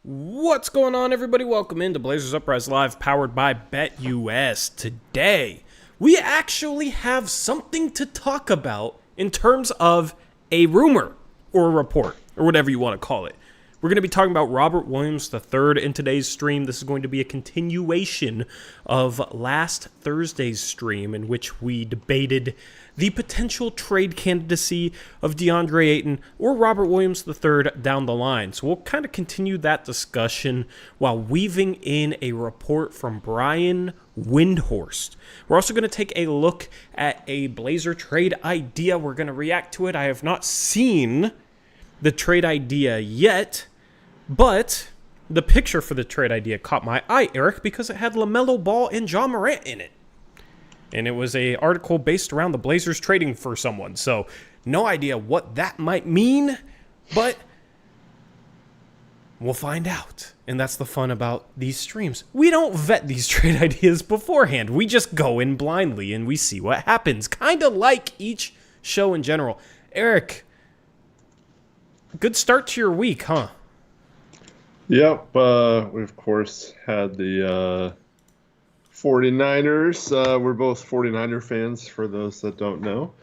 What's going on, everybody? Welcome into Blazers Uprise Live, powered by BetUS. Today, we actually have something to talk about in terms of a rumor or a report or whatever you want to call it. We're going to be talking about Robert Williams III in today's stream. This is going to be a continuation of last Thursday's stream in which we debated the potential trade candidacy of DeAndre Ayton or Robert Williams III down the line. So we'll kind of continue that discussion while weaving in a report from Brian Windhorst. We're also going to take a look at a Blazer trade idea. We're going to react to it. I have not seen the trade idea yet, but the picture for the trade idea caught my eye, Eric, because it had Lamelo Ball and Ja Morant in it. And it was an article based around the Blazers trading for someone. So no idea what that might mean, but we'll find out. And that's the fun about these streams. We don't vet these trade ideas beforehand. We just go in blindly and we see what happens. Kind of like each show in general. Eric, good start to your week, huh? Yep. We, of course, had the 49ers. We're both 49er fans, for those that don't know.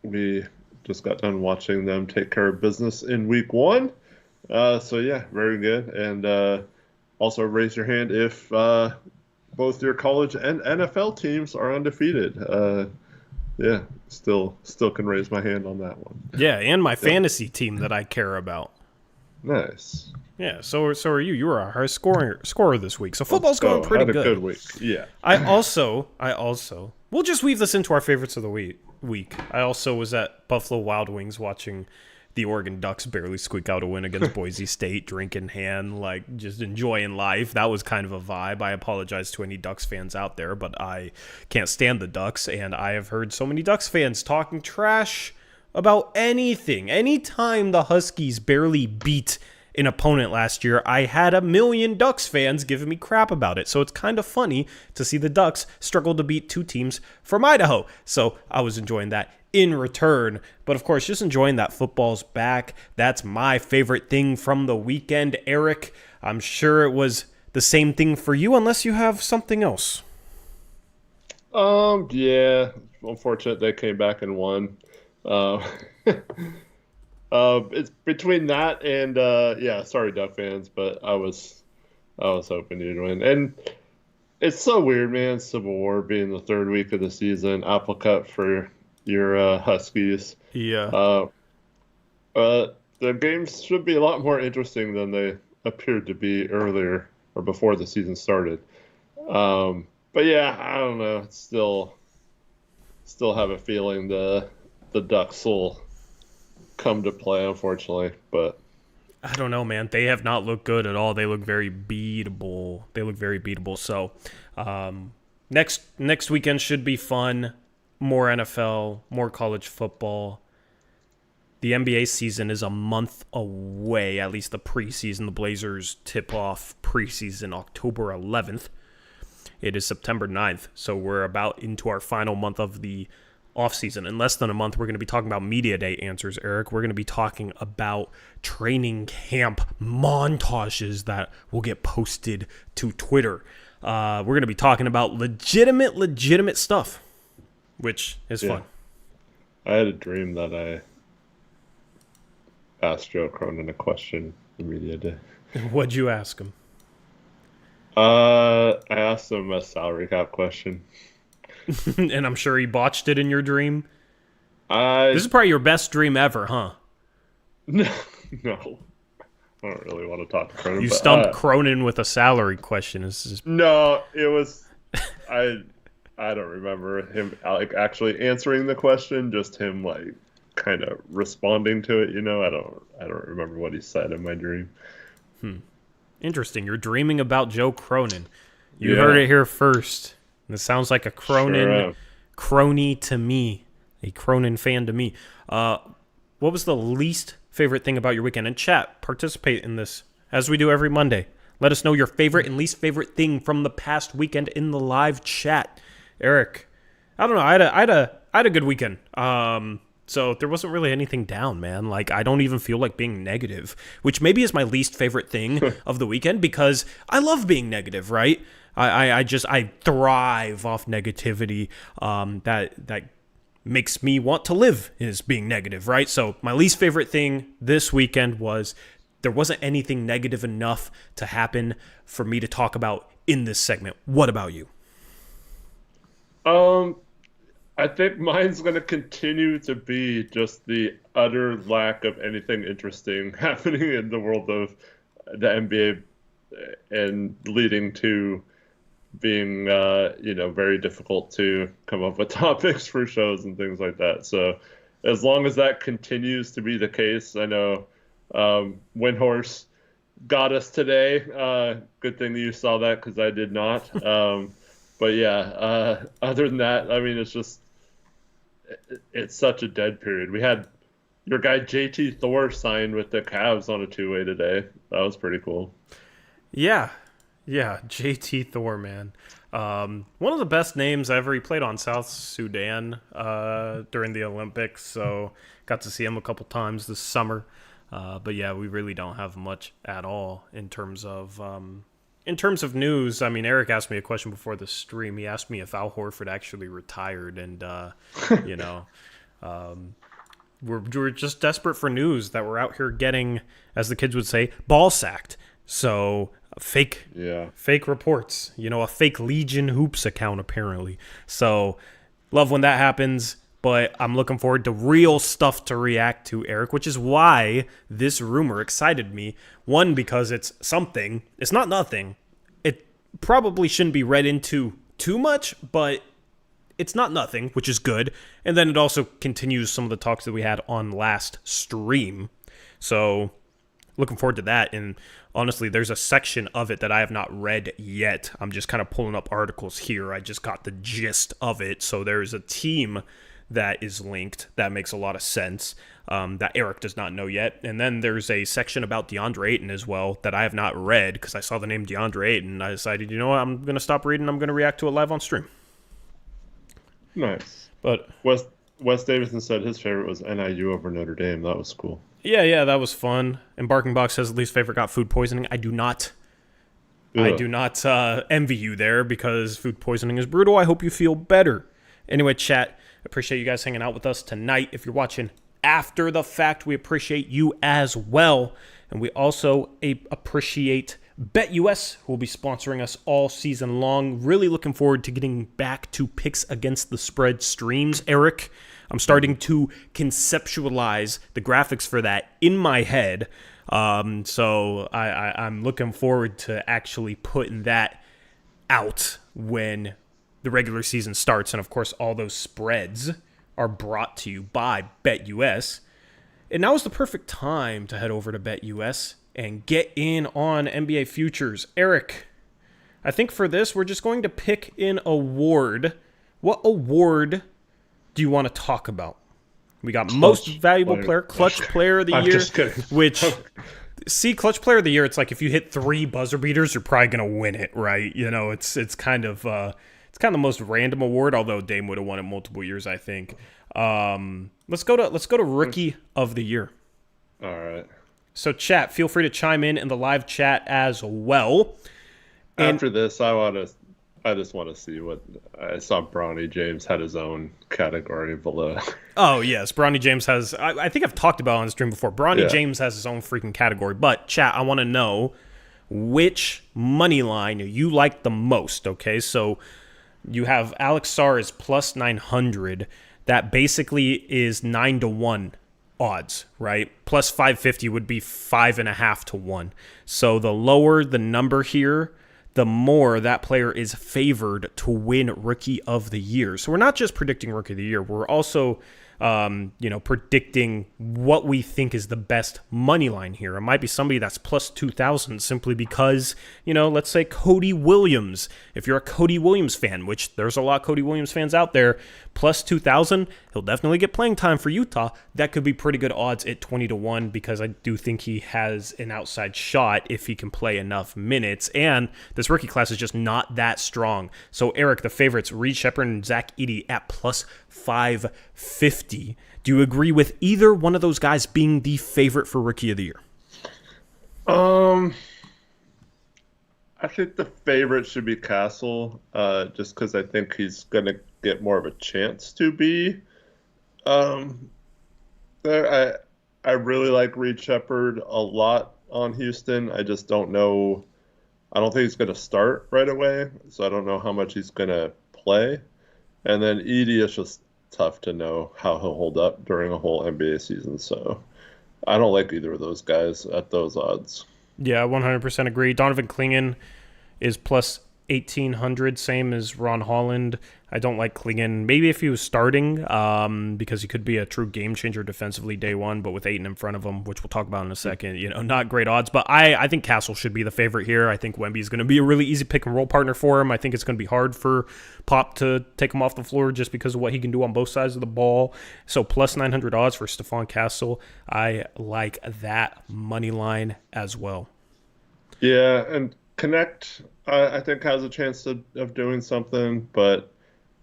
We just got done watching them take care of business in week one. So, yeah, very good. And also raise your hand if both your college and NFL teams are undefeated. Yeah, still can raise my hand on that one. Yeah, and my fantasy team that I care about. Nice. Yeah, so are you. You were our highest scorer this week. So football's going pretty good. Had a good week. Yeah. I also, we'll just weave this into our favorites of the week. I also was at Buffalo Wild Wings watching the Oregon Ducks barely squeak out a win against Boise State, drink in hand, like just enjoying life. That was kind of a vibe. I apologize to any Ducks fans out there, but I can't stand the Ducks, and I have heard so many Ducks fans talking trash about anything. Anytime the Huskies barely beat an opponent last year, I had a million Ducks fans giving me crap about it. So it's kind of funny to see the Ducks struggle to beat two teams from Idaho. So I was enjoying that in return. But of course, just enjoying that football's back. That's my favorite thing from the weekend. Eric, I'm sure it was the same thing for you, unless you have something else. Yeah. Unfortunate they came back and won. It's between that and yeah, sorry Duck fans, but I was hoping you'd win. And it's so weird, man. Civil War being the third week of the season, apple cut for your Huskies. Yeah. The games should be a lot more interesting than they appeared to be earlier or before the season started. But yeah, I don't know. It's still have a feeling the Ducks will come to play, unfortunately, but I don't know, man. They have not looked good at all. They look very beatable. So next weekend should be fun. More NFL, more college football. The NBA season is a month away, at least the preseason. The Blazers tip off preseason October 11th. It is September 9th, so we're about into our final month of the offseason. In less than a month, we're going to be talking about Media Day answers, Eric. We're going to be talking about training camp montages that will get posted to Twitter. We're going to be talking about legitimate stuff, which is fun. I had a dream that I asked Joe Cronin a question in Media Day. What'd you ask him? I asked him a salary cap question. And I'm sure he botched it in your dream. This is probably your best dream ever, huh? No. I don't really want to talk to Cronin. You stumped Cronin with a salary question. No, it was... I don't remember him like actually answering the question, just him like kind of responding to it, you know? I don't remember what he said in my dream. Interesting. You're dreaming about Joe Cronin. You heard it here first. This sounds like a Cronin crony to me, a Cronin fan to me. What was the least favorite thing about your weekend? And chat, participate in this as we do every Monday. Let us know your favorite and least favorite thing from the past weekend in the live chat. Eric, I don't know. I had a good weekend. So there wasn't really anything down, man. Like, I don't even feel like being negative, which maybe is my least favorite thing of the weekend because I love being negative, right? I thrive off negativity. That makes me want to live is being negative, right? So my least favorite thing this weekend was there wasn't anything negative enough to happen for me to talk about in this segment. What about you? I think mine's going to continue to be just the utter lack of anything interesting happening in the world of the NBA and leading to being, very difficult to come up with topics for shows and things like that. So as long as that continues to be the case, I know Windhorst got us today. Good thing that you saw that because I did not. But yeah, other than that, I mean, it's such a dead period. We had your guy JT Thor signed with the Cavs on a two-way today. That was pretty cool. Yeah, JT Thor, man. One of the best names ever. He played on South Sudan during the Olympics, so got to see him a couple times this summer. But yeah, we really don't have much at all in terms of news. I mean, Eric asked me a question before the stream. He asked me if Al Horford actually retired, and we're just desperate for news that we're out here getting, as the kids would say, ball sacked. So fake reports, a fake Legion Hoops account apparently. So love when that happens. But I'm looking forward to real stuff to react to, Eric, which is why this rumor excited me. One, because it's something. It's not nothing. It probably shouldn't be read into too much, but it's not nothing, which is good. And then it also continues some of the talks that we had on last stream. So looking forward to that. And honestly, there's a section of it that I have not read yet. I'm just kind of pulling up articles here. I just got the gist of it. So there's a team that is linked. That makes a lot of sense. That Eric does not know yet. And then there's a section about DeAndre Ayton as well that I have not read because I saw the name DeAndre Ayton and I decided, you know what, I'm going to stop reading. I'm going to react to it live on stream. Nice. But Wes Davidson said his favorite was NIU over Notre Dame. That was cool. Yeah, that was fun. And Barking Box says least favorite got food poisoning. I do not envy you there because food poisoning is brutal. I hope you feel better. Anyway, chat, appreciate you guys hanging out with us tonight. If you're watching after the fact, we appreciate you as well. And we also appreciate BetUS, who will be sponsoring us all season long. Really looking forward to getting back to picks against the spread streams, Eric. I'm starting to conceptualize the graphics for that in my head. So I'm looking forward to actually putting that out when the regular season starts. And, of course, all those spreads are brought to you by BetUS. And now is the perfect time to head over to BetUS and get in on NBA futures. Eric, I think for this, we're just going to pick an award. What award do you want to talk about? We got most valuable player, clutch player of the year, which, clutch player of the year, it's like if you hit 3 buzzer beaters, you're probably going to win it, right? It's kind of the most random award, although Dame would have won it multiple years, I think. Let's go to rookie of the year. All right. So chat, feel free to chime in the live chat as well. After this, I just want to see what I saw. Bronny James had his own category below. Oh yes, Bronny James has. I think I've talked about it on the stream before. Bronny James has his own freaking category. But chat, I want to know which money line you like the most. Okay, so you have Alex Sarr is plus 900. That basically is 9-1 odds, right? Plus 550 would be 5.5 to 1. So the lower the number here, the more that player is favored to win Rookie of the Year. So we're not just predicting Rookie of the Year. We're also, predicting what we think is the best money line here. It might be somebody that's plus 2,000 simply because, let's say Cody Williams. If you're a Cody Williams fan, which there's a lot of Cody Williams fans out there, plus 2,000, He'll definitely get playing time for Utah. That could be pretty good odds at 20-1 because I do think he has an outside shot if he can play enough minutes. And this rookie class is just not that strong. So, Eric, the favorites, Reed Sheppard and Zach Edey at plus 550. Do you agree with either one of those guys being the favorite for Rookie of the Year? I think the favorite should be Castle, just because I think he's going to get more of a chance to be. I really like Reed Sheppard a lot on Houston. I just don't know. I don't think he's going to start right away, so I don't know how much he's going to play. And then Edey is just tough to know how he'll hold up during a whole NBA season. So I don't like either of those guys at those odds. Yeah, 100% agree. Donovan Clingan is plus 1,800, same as Ron Holland. I don't like Clingan. Maybe if he was starting, because he could be a true game changer defensively day one, but with Ayton in front of him, which we'll talk about in a second, not great odds. But I think Castle should be the favorite here. I think Wemby is going to be a really easy pick and roll partner for him. I think it's going to be hard for Pop to take him off the floor just because of what he can do on both sides of the ball. So plus 900 odds for Stephon Castle. I like that money line as well. Yeah, and Connect, I think, has a chance of doing something, but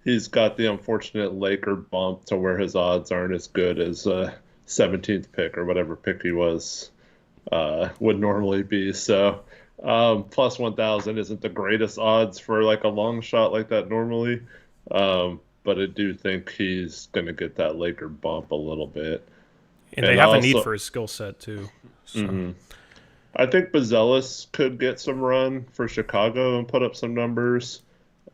he's got the unfortunate Laker bump to where his odds aren't as good as 17th pick or whatever pick he was would normally be. So plus 1,000 isn't the greatest odds for like a long shot like that normally, but I do think he's going to get that Laker bump a little bit. And they have a need for his skill set too. So. Mm-hmm. I think Bazelis could get some run for Chicago and put up some numbers.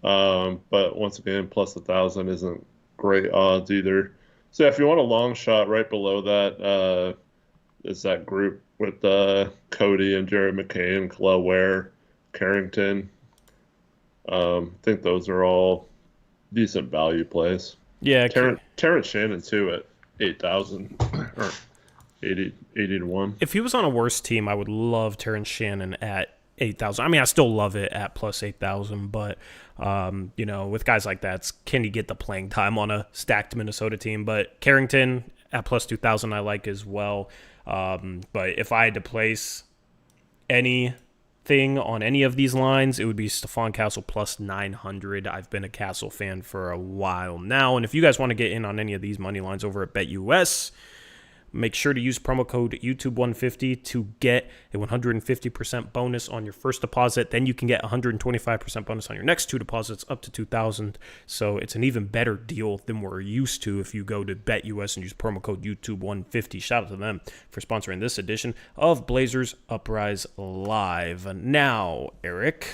But once again, plus 1,000 isn't great odds either. So if you want a long shot, right below that is that group with Cody and Jared McCain, Khalil Ware, Carrington. I think those are all decent value plays. Yeah. Terrence Shannon, too, at 8,000 or 80-1. If he was on a worse team, I would love Terrence Shannon at 8,000. I mean, I still love it at plus 8,000, but, with guys like that, can he get the playing time on a stacked Minnesota team? But Carrington at plus 2,000 I like as well. But if I had to place anything on any of these lines, it would be Stephon Castle plus 900. I've been a Castle fan for a while now. And if you guys want to get in on any of these money lines over at BetUS, make sure to use promo code YouTube150 to get a 150% bonus on your first deposit. Then you can get 125% bonus on your next two deposits up to $2,000. So it's an even better deal than we're used to if you go to BetUS and use promo code YouTube150. Shout out to them for sponsoring this edition of Blazers Uprise Live. Now, Eric,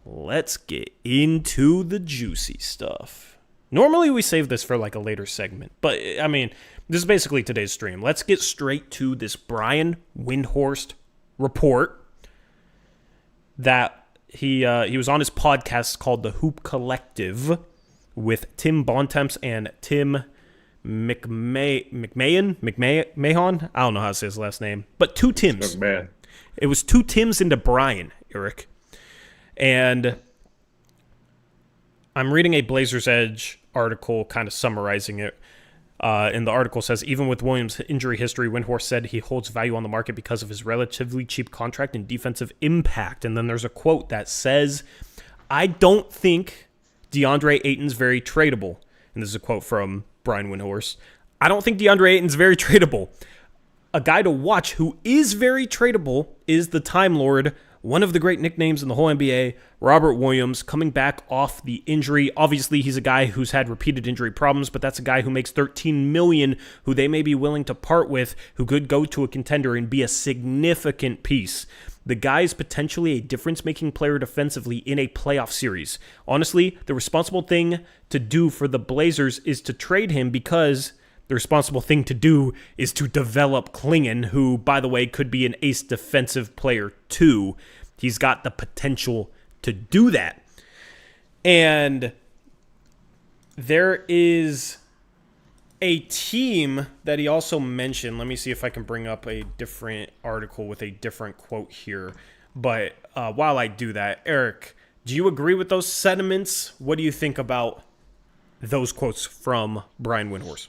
let's get into the juicy stuff. Normally we save this for like a later segment, but I mean, this is basically today's stream. Let's get straight to this Brian Windhorst report that he was on his podcast called The Hoop Collective with Tim Bontemps and Tim McMahon. I don't know how to say his last name, but two Tims. McMahon. It was two Tims into Brian, Eric. And I'm reading a Blazers Edge article kind of summarizing it. And the article says, even with Williams' injury history, Windhorst said he holds value on the market because of his relatively cheap contract and defensive impact. And then there's a quote that says, I don't think DeAndre Ayton's very tradable. And this is a quote from Brian Windhorst. I don't think DeAndre Ayton's very tradable. A guy to watch who is very tradable is the Time Lord, one of the great nicknames in the whole NBA, Robert Williams, coming back off the injury. Obviously, he's a guy who's had repeated injury problems, but that's a guy who makes $13 million, who they may be willing to part with, who could go to a contender and be a significant piece. The guy is potentially a difference-making player defensively in a playoff series. Honestly, the responsible thing to do for the Blazers is to trade him because the responsible thing to do is to develop Clingan, who, by the way, could be an ace defensive player too. He's got the potential to do that. And there is a team that he also mentioned. Let me see if I can bring up a different article with a different quote here. But while I do that, Eric, do you agree with those sentiments? What do you think about those quotes from Brian Windhorst.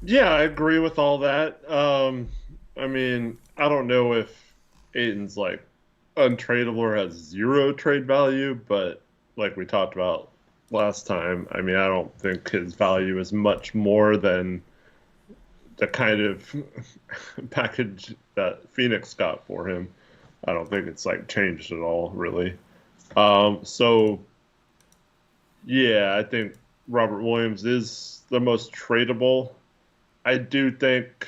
Yeah, I agree with all that. I mean, I don't know if Aiton's like untradeable or has zero trade value, but like we talked about last time, I mean, I don't think his value is much more than the kind of package that Phoenix got for him. I don't think it's like changed at all, really. So yeah, I think Robert Williams is the most tradable. I do think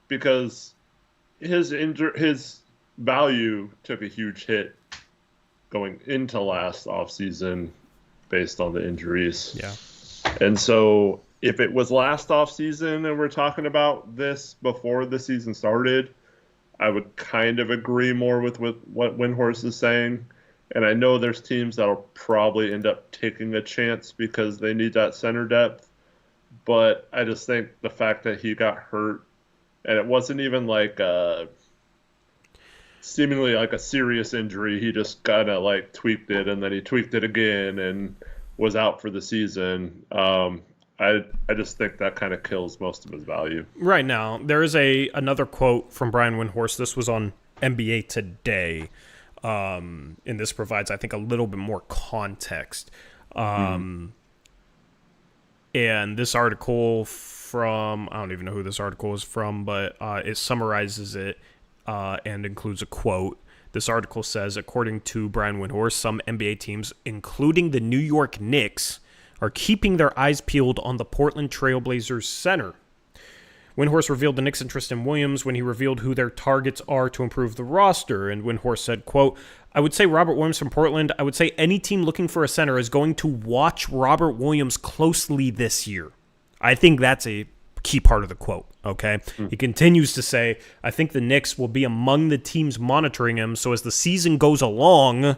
because his value took a huge hit going into last offseason based on the injuries. Yeah. And so if it was last offseason and we're talking about this before the season started, I would kind of agree more with what Windhorst is saying. And I know there's teams that'll probably end up taking a chance because they need that center depth. But I just think the fact that he got hurt, and it wasn't even like seemingly like a serious injury. He just kind of like tweaked it, and then he tweaked it again and was out for the season. I just think that kind of kills most of his value. Right now, there is another quote from Brian Windhorst. This was on NBA Today, and this provides, I think, a little bit more context. And this article from, I don't even know who this article is from, but it summarizes it and includes a quote. This article says, according to Brian Windhorst, some NBA teams, including the New York Knicks, are keeping their eyes peeled on the Portland Trailblazers center. Windhorst revealed the Knicks' interest in Williams when he revealed who their targets are to improve the roster. And Windhorst said, quote, I would say Robert Williams from Portland. I would say any team looking for a center is going to watch Robert Williams closely this year. I think that's a key part of the quote, okay? He continues to say, I think the Knicks will be among the teams monitoring him, so as the season goes along,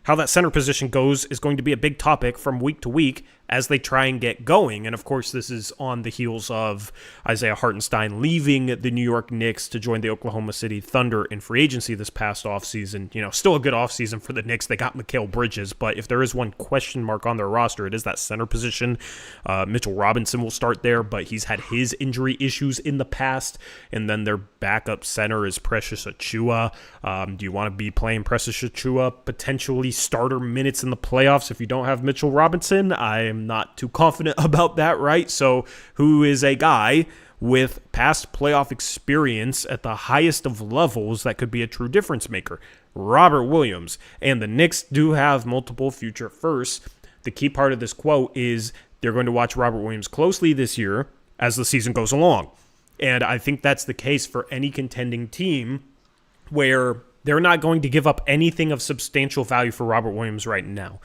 how that center position goes is going to be a big topic from week to week as they try and get going. And, of course, this is on the heels of Isaiah Hartenstein leaving the New York Knicks to join the Oklahoma City Thunder in free agency this past offseason. You know, still a good offseason for the Knicks. They got Mikal Bridges, but if there is one question mark on their roster, it is that center position. Mitchell Robinson will start there, but he's had his injury issues in the past. And then their backup center is Precious Achiuwa. Do you want to be playing Precious Achiuwa potentially starter minutes in the playoffs if you don't have Mitchell Robinson? I am not too confident about that, right? So who is a guy with past playoff experience at the highest of levels that could be a true difference maker? Robert Williams. And the Knicks do have multiple future firsts. The key part of this quote is they're going to watch Robert Williams closely this year as the season goes along. And I think that's the case for any contending team where they're not going to give up anything of substantial value for Robert Williams right now.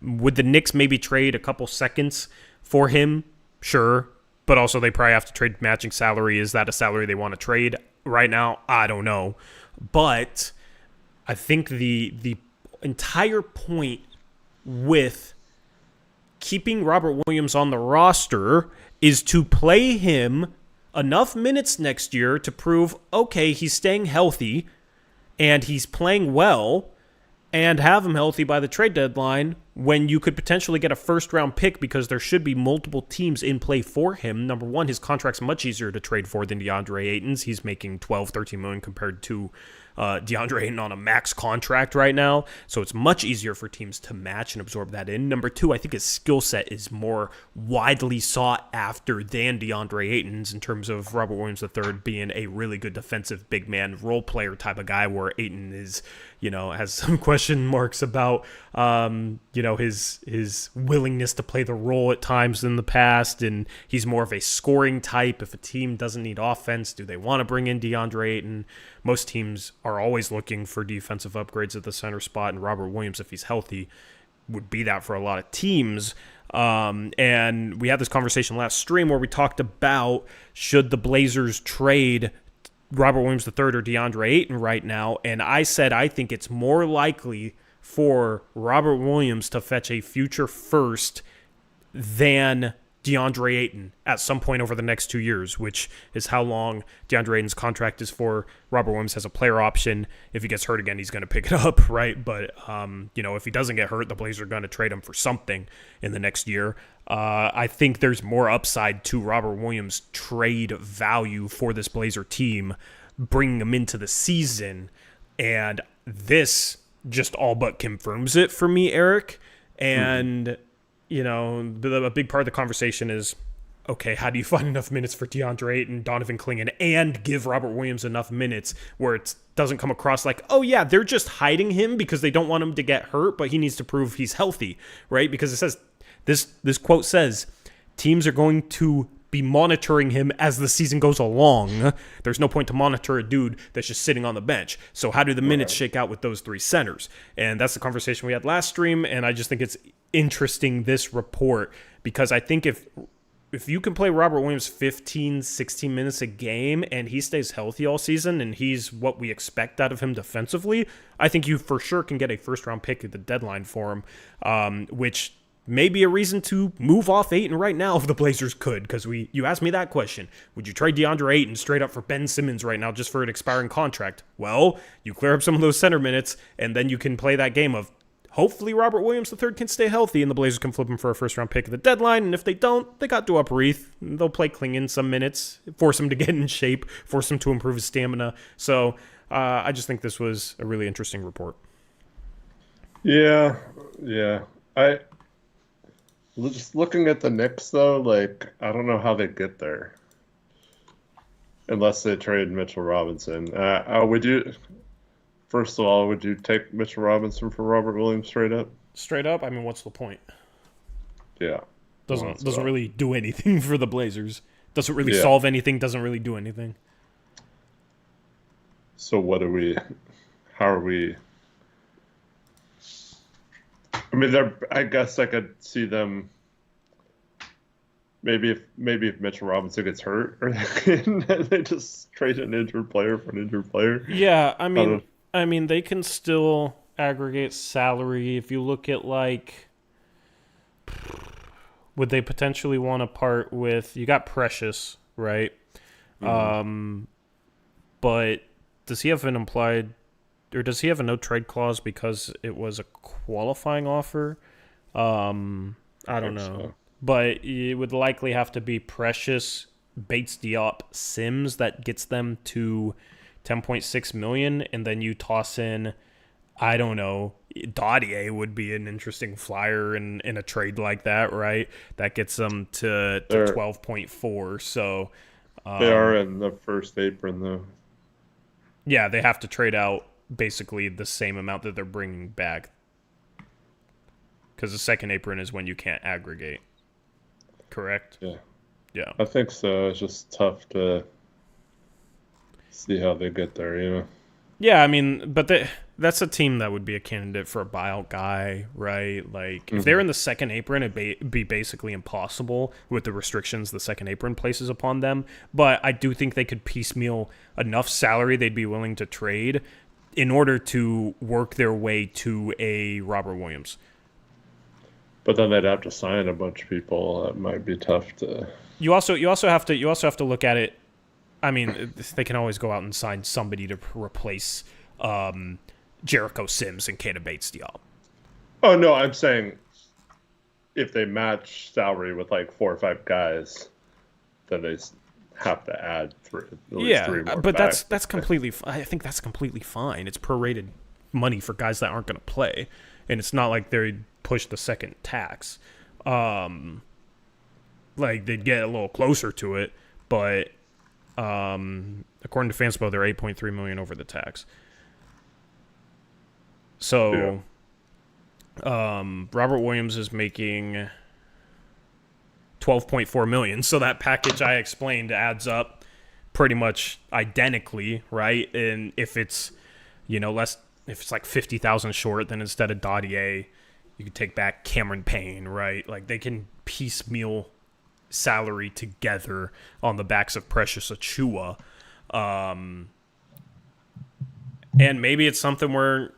Would the Knicks maybe trade a couple seconds for him? Sure. But also they probably have to trade matching salary. Is that a salary they want to trade right now? I don't know. But I think the entire point with keeping Robert Williams on the roster is to play him enough minutes next year to prove, okay, he's staying healthy and he's playing well, and have him healthy by the trade deadline when you could potentially get a first-round pick because there should be multiple teams in play for him. Number one, his contract's much easier to trade for than DeAndre Ayton's. He's making $12, $13 million compared to DeAndre Ayton on a max contract right now, so it's much easier for teams to match and absorb that in. Number two, I think his skill set is more widely sought after than DeAndre Ayton's in terms of Robert Williams III being a really good defensive big man role player type of guy, where Ayton is, you know, has some question marks about, you know, his willingness to play the role at times in the past, and he's more of a scoring type. If a team doesn't need offense, do they want to bring in DeAndre Ayton? Most teams are always looking for defensive upgrades at the center spot, and Robert Williams, if he's healthy, would be that for a lot of teams. And we had this conversation last stream where we talked about should the Blazers trade Robert Williams III or DeAndre Ayton right now, and I said I think it's more likely for Robert Williams to fetch a future first than DeAndre Ayton at some point over the next 2 years, which is how long DeAndre Ayton's contract is for. Robert Williams has a player option. If he gets hurt again, he's going to pick it up, right? But, if he doesn't get hurt, the Blazers are going to trade him for something in the next year. I think there's more upside to Robert Williams' trade value for this Blazer team, bringing him into the season. And this just all but confirms it for me, Eric. And, a big part of the conversation is, okay, how do you find enough minutes for DeAndre Ayton, Donovan Clingan, and give Robert Williams enough minutes where it doesn't come across like, oh, yeah, they're just hiding him because they don't want him to get hurt, but he needs to prove he's healthy, right? Because it says, this quote says, teams are going to be monitoring him as the season goes along. There's no point to monitor a dude that's just sitting on the bench. So how do the minutes shake out with those three centers? And that's the conversation we had last stream, and I just think it's interesting, this report, because I think if you can play Robert Williams 15, 16 minutes a game and he stays healthy all season and he's what we expect out of him defensively, I think you for sure can get a first-round pick at the deadline for him, which may be a reason to move off Ayton right now if the Blazers could, because you asked me that question. Would you trade DeAndre Ayton straight up for Ben Simmons right now just for an expiring contract? Well, you clear up some of those center minutes, and then you can play that game of hopefully Robert Williams III can stay healthy, and the Blazers can flip him for a first-round pick at the deadline, and if they don't, they got Uprise. They'll play Clingan some minutes, force him to get in shape, force him to improve his stamina. So I just think this was a really interesting report. Yeah. Just looking at the Knicks, though, I don't know how they get there. Unless they trade Mitchell Robinson. First of all, would you take Mitchell Robinson for Robert Williams straight up? Straight up? I mean, what's the point? Yeah. Doesn't really do anything for the Blazers. Doesn't really solve anything, doesn't really do anything. So how are we... I mean, I guess I could see them. Maybe if Mitchell Robinson gets hurt, or they just trade an injured player for an injured player. Yeah, I mean, they can still aggregate salary. If you look at would they potentially want to part with? You got Precious, right? Mm-hmm. But does he have an implied? Or does he have a no trade clause because it was a qualifying offer? I don't know. So. But it would likely have to be Precious, Bates Diop, Sims that gets them to $10.6 million, and then you toss in, I don't know, Dottier would be an interesting flyer in a trade like that, right? That gets them to 12.4. So they are in the first apron, though. Yeah, they have to trade out basically the same amount that they're bringing back, because the second apron is when you can't aggregate. Correct? Yeah. I think so. It's just tough to see how they get there, Yeah, I mean, but that's a team that would be a candidate for a buyout guy, right? If they're in the second apron, it'd be basically impossible with the restrictions the second apron places upon them. But I do think they could piecemeal enough salary they'd be willing to trade in order to work their way to a Robert Williams. But then they'd have to sign a bunch of people. That might be tough to. You also have to look at it. I mean, they can always go out and sign somebody to replace Jericho Sims and Keita Bates Diop. Oh no, I'm saying if they match salary with 4 or 5 guys, then they have to add three more. But that's completely. I think that's completely fine. It's prorated money for guys that aren't going to play, and it's not like they push the second tax. They'd get a little closer to it, but according to Fanspo, they're $8.3 million over the tax. So, Robert Williams is making $12.4 million. So that package I explained adds up pretty much identically, right? And if it's, less, if it's 50,000 short, then instead of Dottier, you could take back Cameron Payne, right? They can piecemeal salary together on the backs of Precious Achiuwa. And maybe it's something where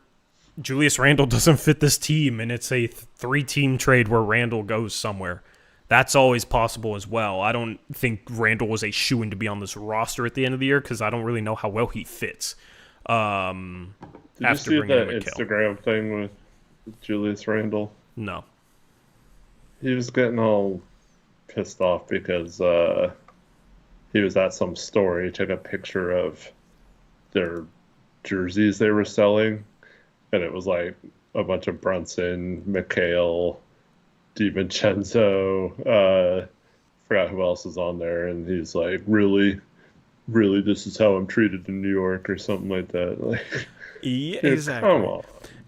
Julius Randle doesn't fit this team and it's a 3-team trade where Randle goes somewhere. That's always possible as well. I don't think Randall was a shoo-in to be on this roster at the end of the year because I don't really know how well he fits. Did you After see bringing the in Mikal. Instagram thing with Julius Randle? No. He was getting all pissed off because he was at some store. He took a picture of their jerseys they were selling, and it was like a bunch of Brunson, Mikal, DiVincenzo, forgot who else is on there, and he's like, really, this is how I'm treated in New York or something like that. Like, Yeah, dude, exactly. come on.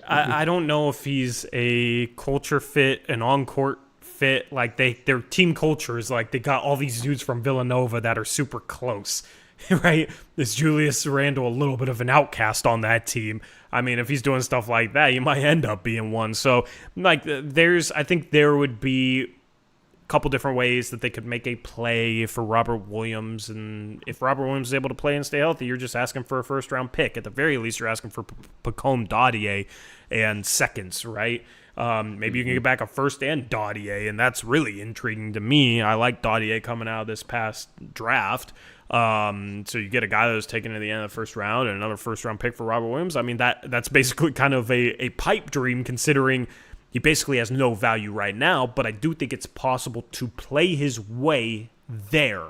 I don't know if he's a culture fit, an on-court fit. Like their team culture is like they got all these dudes from Villanova that are super close, right? Is Julius Randle a little bit of an outcast on that team? I mean, if he's doing stuff like that, you might end up being one. So, like, I think there would be a couple different ways that they could make a play for Robert Williams. And if Robert Williams is able to play and stay healthy, you're just asking for a first-round pick. At the very least, you're asking for Pacome Dadier and seconds, right? Maybe you can get back a first and Dadier, and that's really intriguing to me. I like Dadier coming out of this past draft. So you get a guy that was taken at the end of the first round and another first-round pick for Robert Williams. I mean, that's basically kind of a pipe dream considering he basically has no value right now, but I do think it's possible to play his way there.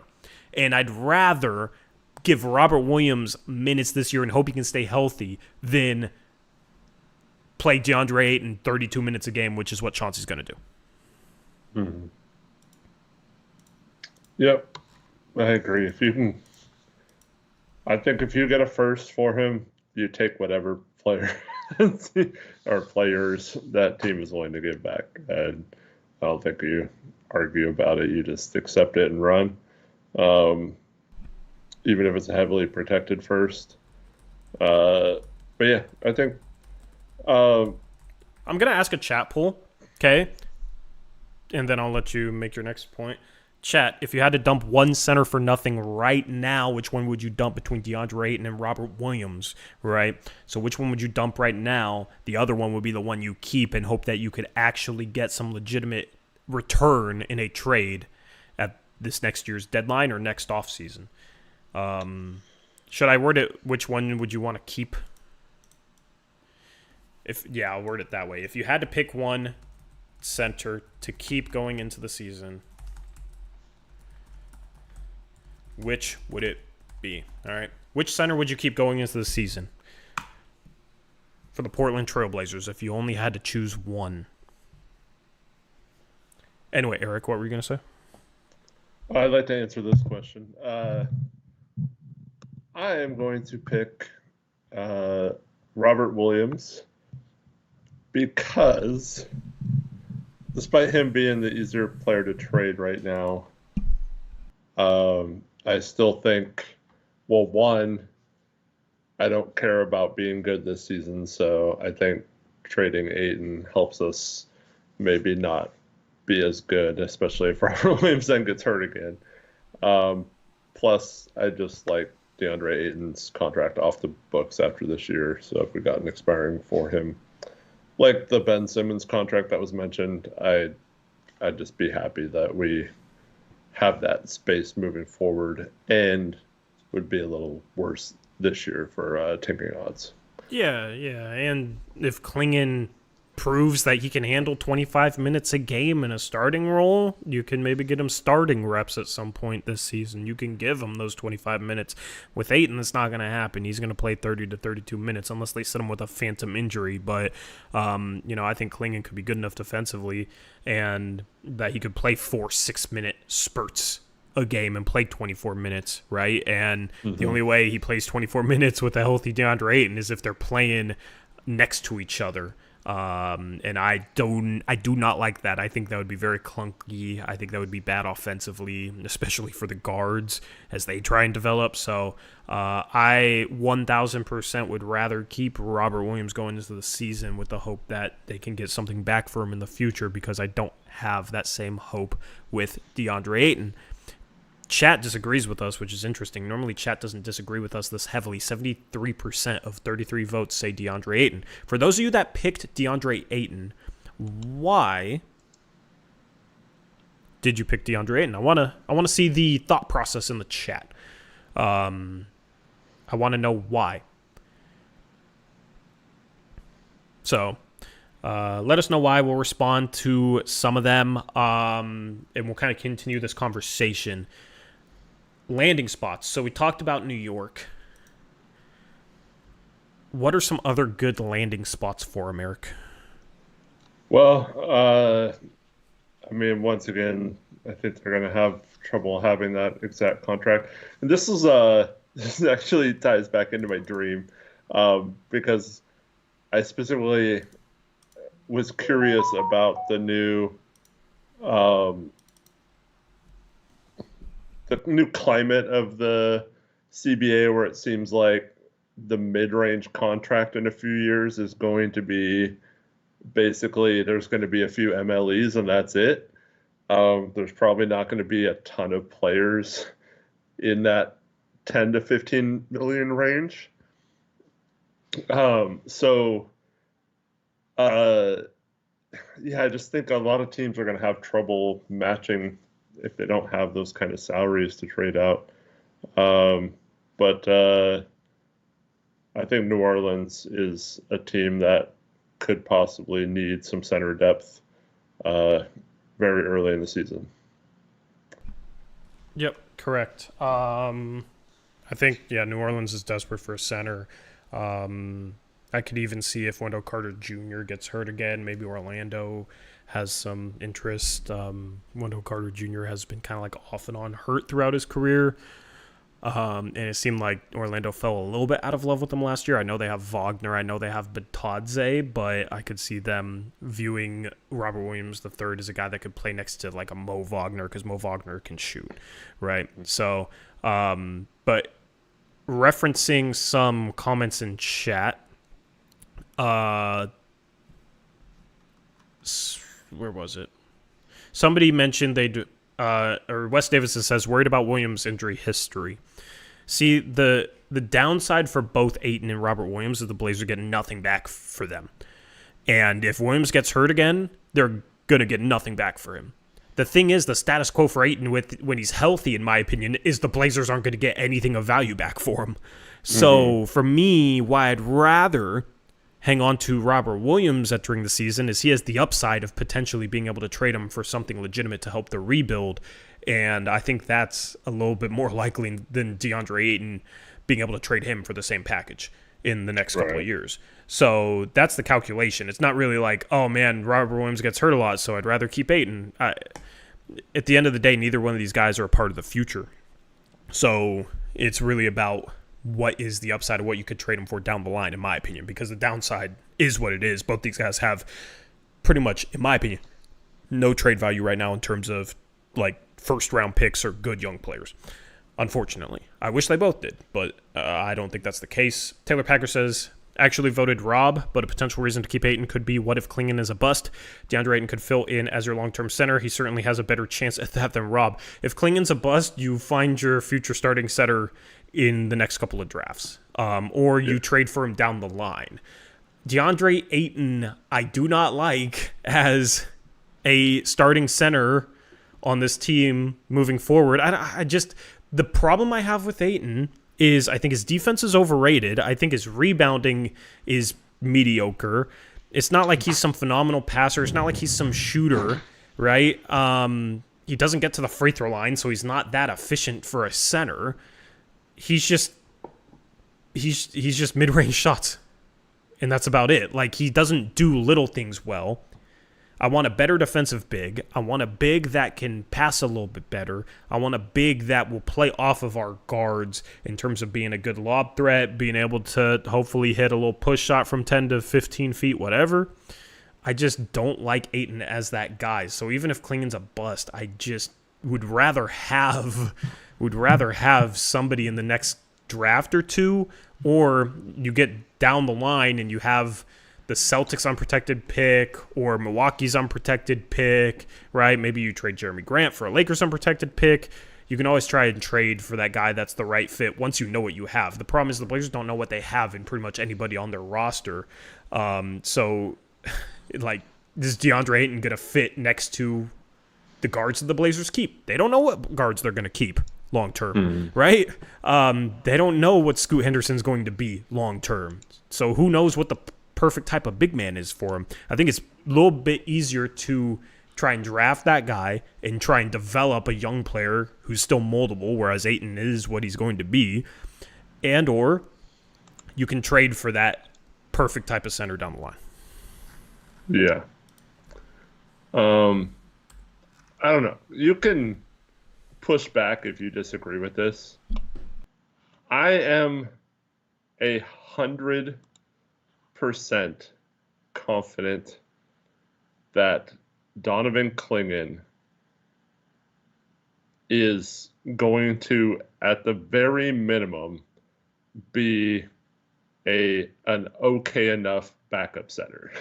And I'd rather give Robert Williams minutes this year and hope he can stay healthy than play DeAndre Ayton 32 minutes a game, which is what Chauncey's going to do. Mm-hmm. Yep, I agree. I think if you get a first for him, you take whatever player or players that team is willing to give back. And I don't think you argue about it. You just accept it and run. Even if it's a heavily protected first. But yeah, I think I'm going to ask a chat poll, okay? And then I'll let you make your next point. Chat, if you had to dump one center for nothing right now, which one would you dump between DeAndre Ayton and Robert Williams, right? So which one would you dump right now? The other one would be the one you keep and hope that you could actually get some legitimate return in a trade at this next year's deadline or next offseason. Should I word it, which one would you want to keep? I'll word it that way. If you had to pick one center to keep going into the season, which would it be? All right. Which center would you keep going into the season for the Portland Trailblazers if you only had to choose one? Anyway, Eric, what were you going to say? I'd like to answer this question. I am going to pick Robert Williams because despite him being the easier player to trade right now, I still think, well, one, I don't care about being good this season, so I think trading Ayton helps us maybe not be as good, especially if Robert Williams then gets hurt again. Plus, I just like DeAndre Ayton's contract off the books after this year, so if we got an expiring for him, like the Ben Simmons contract that was mentioned, I'd just be happy that we have that space moving forward, and would be a little worse this year for tipping odds. Yeah, and if Clingan proves that he can handle 25 minutes a game in a starting role, you can maybe get him starting reps at some point this season. You can give him those 25 minutes. With Ayton, that's not going to happen. He's going to play 30 to 32 minutes unless they set him with a phantom injury. But, I think Clingan could be good enough defensively and that he could play 4 6-minute spurts a game and play 24 minutes, right? And the only way he plays 24 minutes with a healthy DeAndre Ayton is if they're playing next to each other. And I do not like that. I think that would be very clunky. I think that would be bad offensively, especially for the guards as they try and develop. So I 1,000% would rather keep Robert Williams going into the season with the hope that they can get something back for him in the future, because I don't have that same hope with DeAndre Ayton. Chat disagrees with us, which is interesting. Normally, chat doesn't disagree with us this heavily. 73% of 33 votes say DeAndre Ayton. For those of you that picked DeAndre Ayton, why did you pick DeAndre Ayton? I wanna see the thought process in the chat. I want to know why. So let us know why. We'll respond to some of them, and we'll kind of continue this conversation. Landing spots. So we talked about New York. What are some other good landing spots for him, Eric? Well, I mean, once again, I think they're going to have trouble having that exact contract. And this actually ties back into my dream, because I specifically was curious about the new climate of the CBA, where it seems like the mid-range contract in a few years is going to be basically, there's going to be a few MLEs and that's it. There's probably not going to be a ton of players in that 10 to 15 million range. I just think a lot of teams are going to have trouble matching if they don't have those kind of salaries to trade out. But I think New Orleans is a team that could possibly need some center depth very early in the season. Yep, correct. I think, New Orleans is desperate for a center. I could even see if Wendell Carter Jr. gets hurt again, maybe Orlando has some interest. Wendell Carter Jr. has been kind of like off and on hurt throughout his career. And it seemed like Orlando fell a little bit out of love with him last year. I know they have Wagner. I know they have Batadze, but I could see them viewing Robert Williams III as a guy that could play next to like a Mo Wagner, because Mo Wagner can shoot, right? So, but referencing some comments in chat, where was it? Somebody mentioned or Wes Davis says, worried about Williams' injury history. See, the downside for both Ayton and Robert Williams is the Blazers get nothing back for them. And if Williams gets hurt again, they're going to get nothing back for him. The thing is, the status quo for Ayton when he's healthy, in my opinion, is the Blazers aren't going to get anything of value back for him. So for me, why I'd rather hang on to Robert Williams during the season is he has the upside of potentially being able to trade him for something legitimate to help the rebuild. And I think that's a little bit more likely than DeAndre Ayton being able to trade him for the same package in the next couple of years. So that's the calculation. It's not really like, oh man, Robert Williams gets hurt a lot, so I'd rather keep Ayton. At the end of the day, neither one of these guys are a part of the future. So it's really about what is the upside of what you could trade them for down the line, in my opinion, because the downside is what it is. Both these guys have pretty much, in my opinion, no trade value right now in terms of like first-round picks or good young players. Unfortunately, I wish they both did, but I don't think that's the case. Taylor Packer says, actually voted Rob, but a potential reason to keep Ayton could be what if Clingan is a bust? DeAndre Ayton could fill in as your long-term center. He certainly has a better chance at that than Rob. If Clingan's a bust, you find your future starting center in the next couple of drafts, or you trade for him down the line. DeAndre Ayton, I do not like as a starting center on this team moving forward. I just, the problem I have with Ayton is I think his defense is overrated. I think his rebounding is mediocre. It's not like he's some phenomenal passer. It's not like he's some shooter, right? He doesn't get to the free throw line, so he's not that efficient for a center. He's just mid-range shots, and that's about it. Like, he doesn't do little things well. I want a better defensive big. I want a big that can pass a little bit better. I want a big that will play off of our guards in terms of being a good lob threat, being able to hopefully hit a little push shot from 10 to 15 feet, whatever. I just don't like Ayton as that guy. So even if Clingan's a bust, I just would rather have somebody in the next draft or two, or you get down the line and you have the Celtics unprotected pick or Milwaukee's unprotected pick, right? Maybe you trade Jeremy Grant for a Lakers unprotected pick. You can always try and trade for that guy that's the right fit once you know what you have. The problem is the Blazers don't know what they have in pretty much anybody on their roster. So, like, is DeAndre Ayton going to fit next to the guards that the Blazers keep. They don't know what guards they're going to keep long term, right? They don't know what Scoot Henderson's going to be long term. So who knows what the perfect type of big man is for him. I think it's a little bit easier to try and draft that guy and try and develop a young player who's still moldable, whereas Ayton is what he's going to be. And or you can trade for that perfect type of center down the line. Yeah. I don't know. You can push back if you disagree with this. I am 100% confident that Donovan Clingan is going to, at the very minimum, be an okay enough backup center.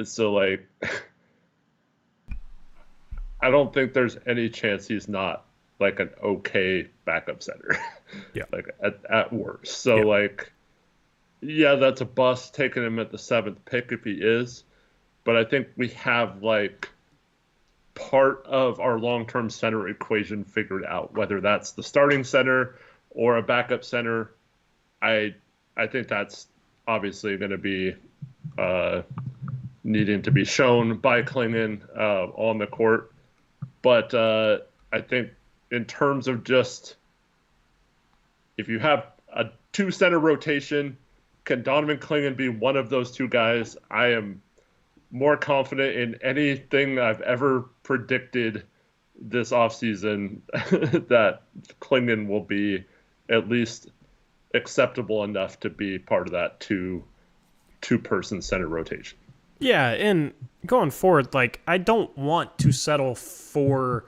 So, like, I don't think there's any chance he's not, like, an okay backup center. Yeah. Like, at worst. So, like, yeah, that's a bust taking him at the 7th pick if he is. But I think we have, like, part of our long-term center equation figured out, whether that's the starting center or a backup center. I think that's obviously going to be needing to be shown by Clingan on the court. But I think in terms of just if you have a 2-center rotation, can Donovan Clingan be one of those two guys? I am more confident in anything I've ever predicted this offseason that Clingan will be at least acceptable enough to be part of that two-person center rotation. Yeah, and going forward, like, I don't want to settle for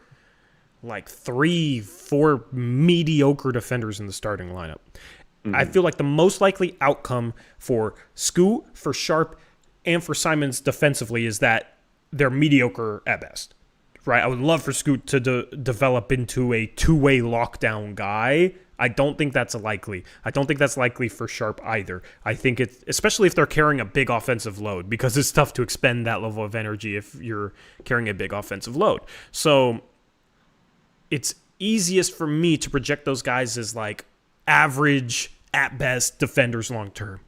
like 3-4 mediocre defenders in the starting lineup. I feel like the most likely outcome for Scoot, for Sharp, and for Simons defensively is that they're mediocre at best, right? I would love for Scoot to develop into a two-way lockdown guy. I don't think that's likely. I don't think that's likely for Sharp either. I think it's, especially if they're carrying a big offensive load, because it's tough to expend that level of energy if you're carrying a big offensive load. So it's easiest for me to project those guys as like average at best defenders long term.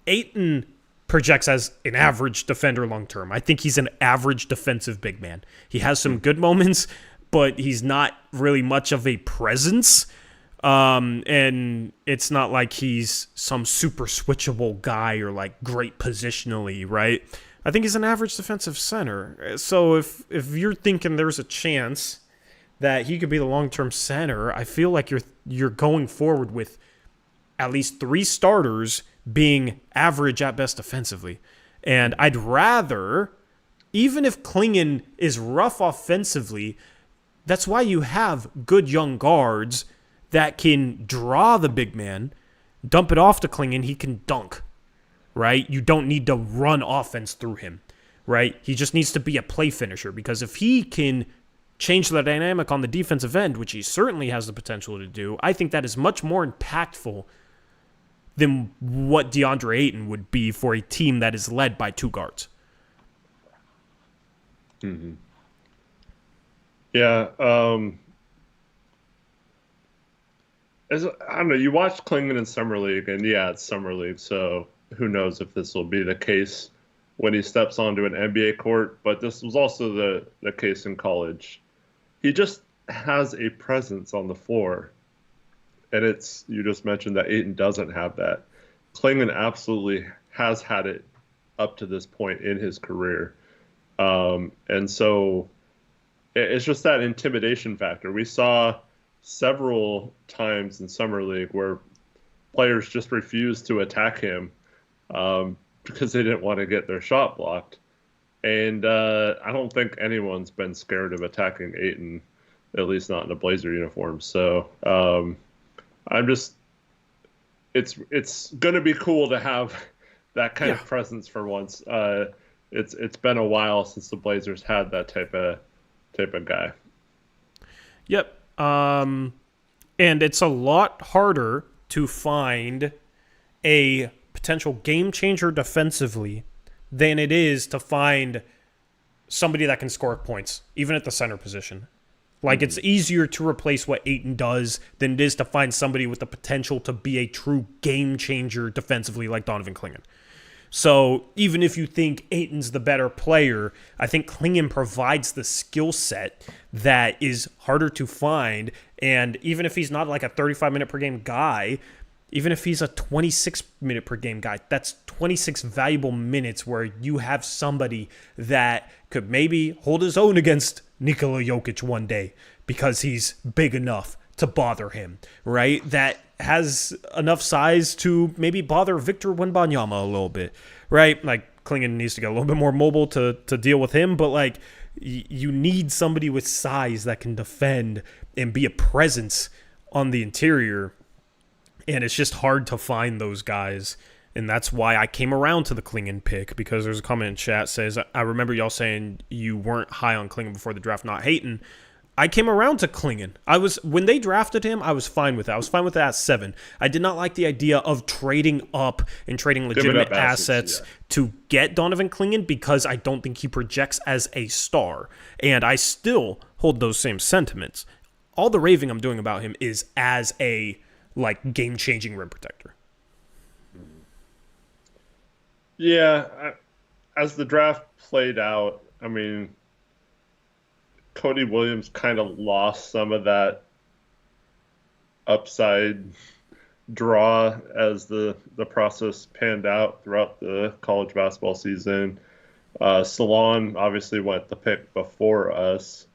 Ayton projects as an average defender long term. I think he's an average defensive big man. He has some good moments, but he's not really much of a presence. And it's not like he's some super switchable guy or like great positionally, right? I think he's an average defensive center. So if you're thinking there's a chance that he could be the long-term center, I feel like you're going forward with at least 3 starters being average at best defensively. And I'd rather, even if Clingan is rough offensively, that's why you have good young guards that can draw the big man, dump it off to Clingan, he can dunk, right? You don't need to run offense through him, right? He just needs to be a play finisher, because if he can change the dynamic on the defensive end, which he certainly has the potential to do, I think that is much more impactful than what DeAndre Ayton would be for a team that is led by 2 guards. Mm-hmm. Yeah. I don't know. You watched Clingan in Summer League, and yeah, it's Summer League, so who knows if this will be the case when he steps onto an NBA court, but this was also the case in college. He just has a presence on the floor, and you just mentioned that Ayton doesn't have that. Clingan absolutely has had it up to this point in his career. And so it's just that intimidation factor. We saw several times in Summer League where players just refused to attack him because they didn't want to get their shot blocked. And I don't think anyone's been scared of attacking Ayton, at least not in a Blazer uniform. So it's going to be cool to have that kind of presence for once. It's been a while since the Blazers had that type of guy. Yep. And it's a lot harder to find a potential game changer defensively than it is to find somebody that can score points, even at the center position. Like, it's easier to replace what Ayton does than it is to find somebody with the potential to be a true game changer defensively like Donovan Clingan. So even if you think Ayton's the better player, I think Clingan provides the skill set that is harder to find. And even if he's not like a 35-minute per game guy, even if he's a 26-minute per game guy, that's 26 valuable minutes where you have somebody that could maybe hold his own against Nikola Jokic one day because he's big enough to bother him, right? That has enough size to maybe bother Victor Wembanyama a little bit, right? Like, Clingan needs to get a little bit more mobile to deal with him, but like, you need somebody with size that can defend and be a presence on the interior, and it's just hard to find those guys. And that's why I came around to the Clingan pick, because there's a comment in chat says, I remember y'all saying you weren't high on Clingan before the draft, not hating. I came around to Clingan. When they drafted him, I was fine with it. I was fine with that at 7. I did not like the idea of trading up and trading legitimate assets to get Donovan Clingan, because I don't think he projects as a star. And I still hold those same sentiments. All the raving I'm doing about him is as a like game-changing rim protector. Yeah, as the draft played out, I mean, Cody Williams kind of lost some of that upside draw as the process panned out throughout the college basketball season. Salon obviously went the pick before us.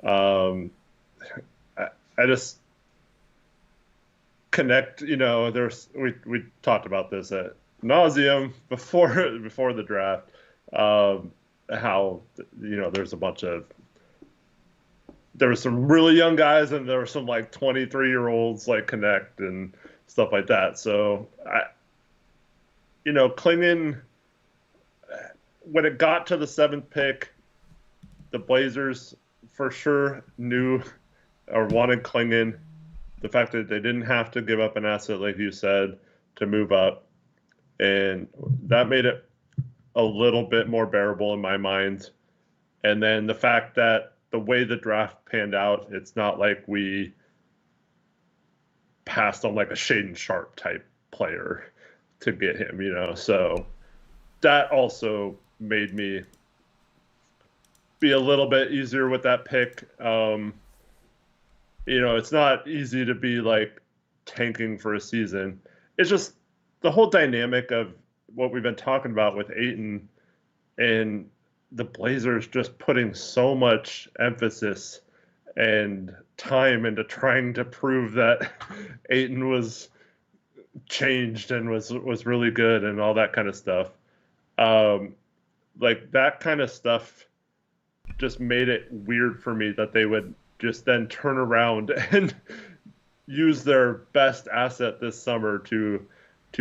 I just connect, we talked about this at nauseum before the draft, how there were some really young guys and there were some like 23-year-olds like connect and stuff like that. So Clingan, when it got to the 7th pick, the Blazers for sure knew or wanted Clingan. The fact that they didn't have to give up an asset, like you said, to move up. And that made it a little bit more bearable in my mind. And then the fact that the way the draft panned out, it's not like we passed on like a Shaedon Sharpe type player to get him, So that also made me be a little bit easier with that pick. It's not easy to be like tanking for a season. It's just the whole dynamic of what we've been talking about with Ayton and the Blazers just putting so much emphasis and time into trying to prove that Ayton was changed and was really good and all that kind of stuff. Like that kind of stuff just made it weird for me that they would just then turn around and use their best asset this summer to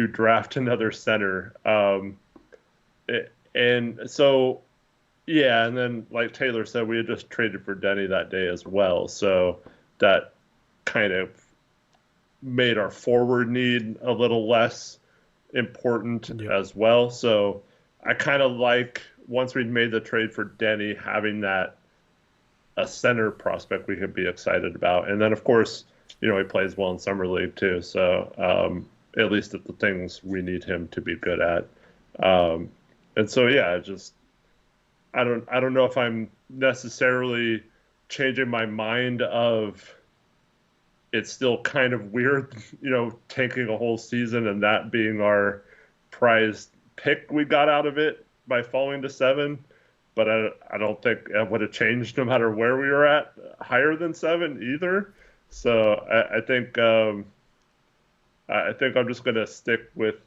draft another center. And so, yeah, and then like Taylor said, we had just traded for Denny that day as well. So that kind of made our forward need a little less important as well. So I kind of like, once we'd made the trade for Denny, having that a center prospect we could be excited about. And then, of course, he plays well in Summer League too. So at least at the things we need him to be good at. And so, yeah, I don't know if I'm necessarily changing my mind of it's still kind of weird, tanking a whole season and that being our prized pick we got out of it by falling to 7. But I don't think it would have changed no matter where we were at higher than 7 either. So I think I'm just going to stick with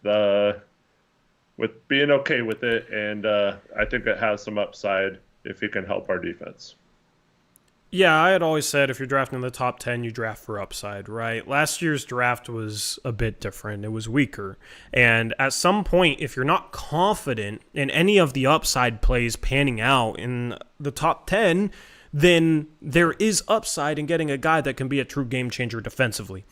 being okay with it, and I think it has some upside if he can help our defense. Yeah, I had always said if you're drafting in the top 10, you draft for upside, right? Last year's draft was a bit different. It was weaker. And at some point, if you're not confident in any of the upside plays panning out in the top 10, then there is upside in getting a guy that can be a true game changer defensively.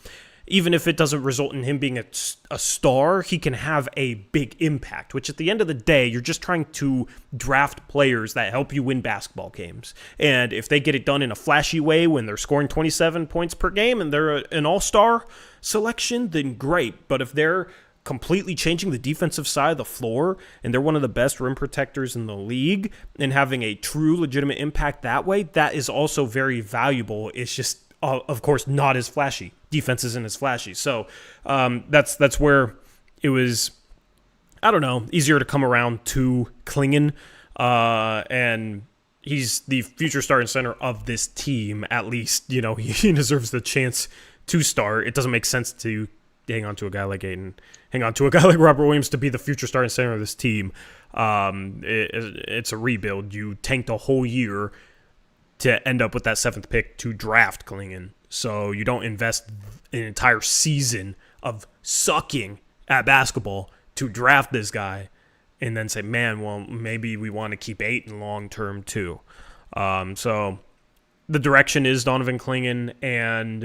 even if it doesn't result in him being a star, he can have a big impact, which at the end of the day, you're just trying to draft players that help you win basketball games. And if they get it done in a flashy way when they're scoring 27 points per game and they're an all-star selection, then great. But if they're completely changing the defensive side of the floor and they're one of the best rim protectors in the league and having a true legitimate impact that way, that is also very valuable. It's just, of course, not as flashy. Defense isn't as flashy. So that's where it was, I don't know, easier to come around to Clingan. And he's the future starting center of this team, at least. You know, he deserves the chance to start. It doesn't make sense to hang on to a guy like Ayton, hang on to a guy like Robert Williams to be the future starting center of this team. It's a rebuild. You tanked a whole year to end up with that 7th pick to draft Clingan. So you don't invest an entire season of sucking at basketball to draft this guy and then say, man, well, maybe we want to keep Ayton long-term too. So the direction is Donovan Clingan, and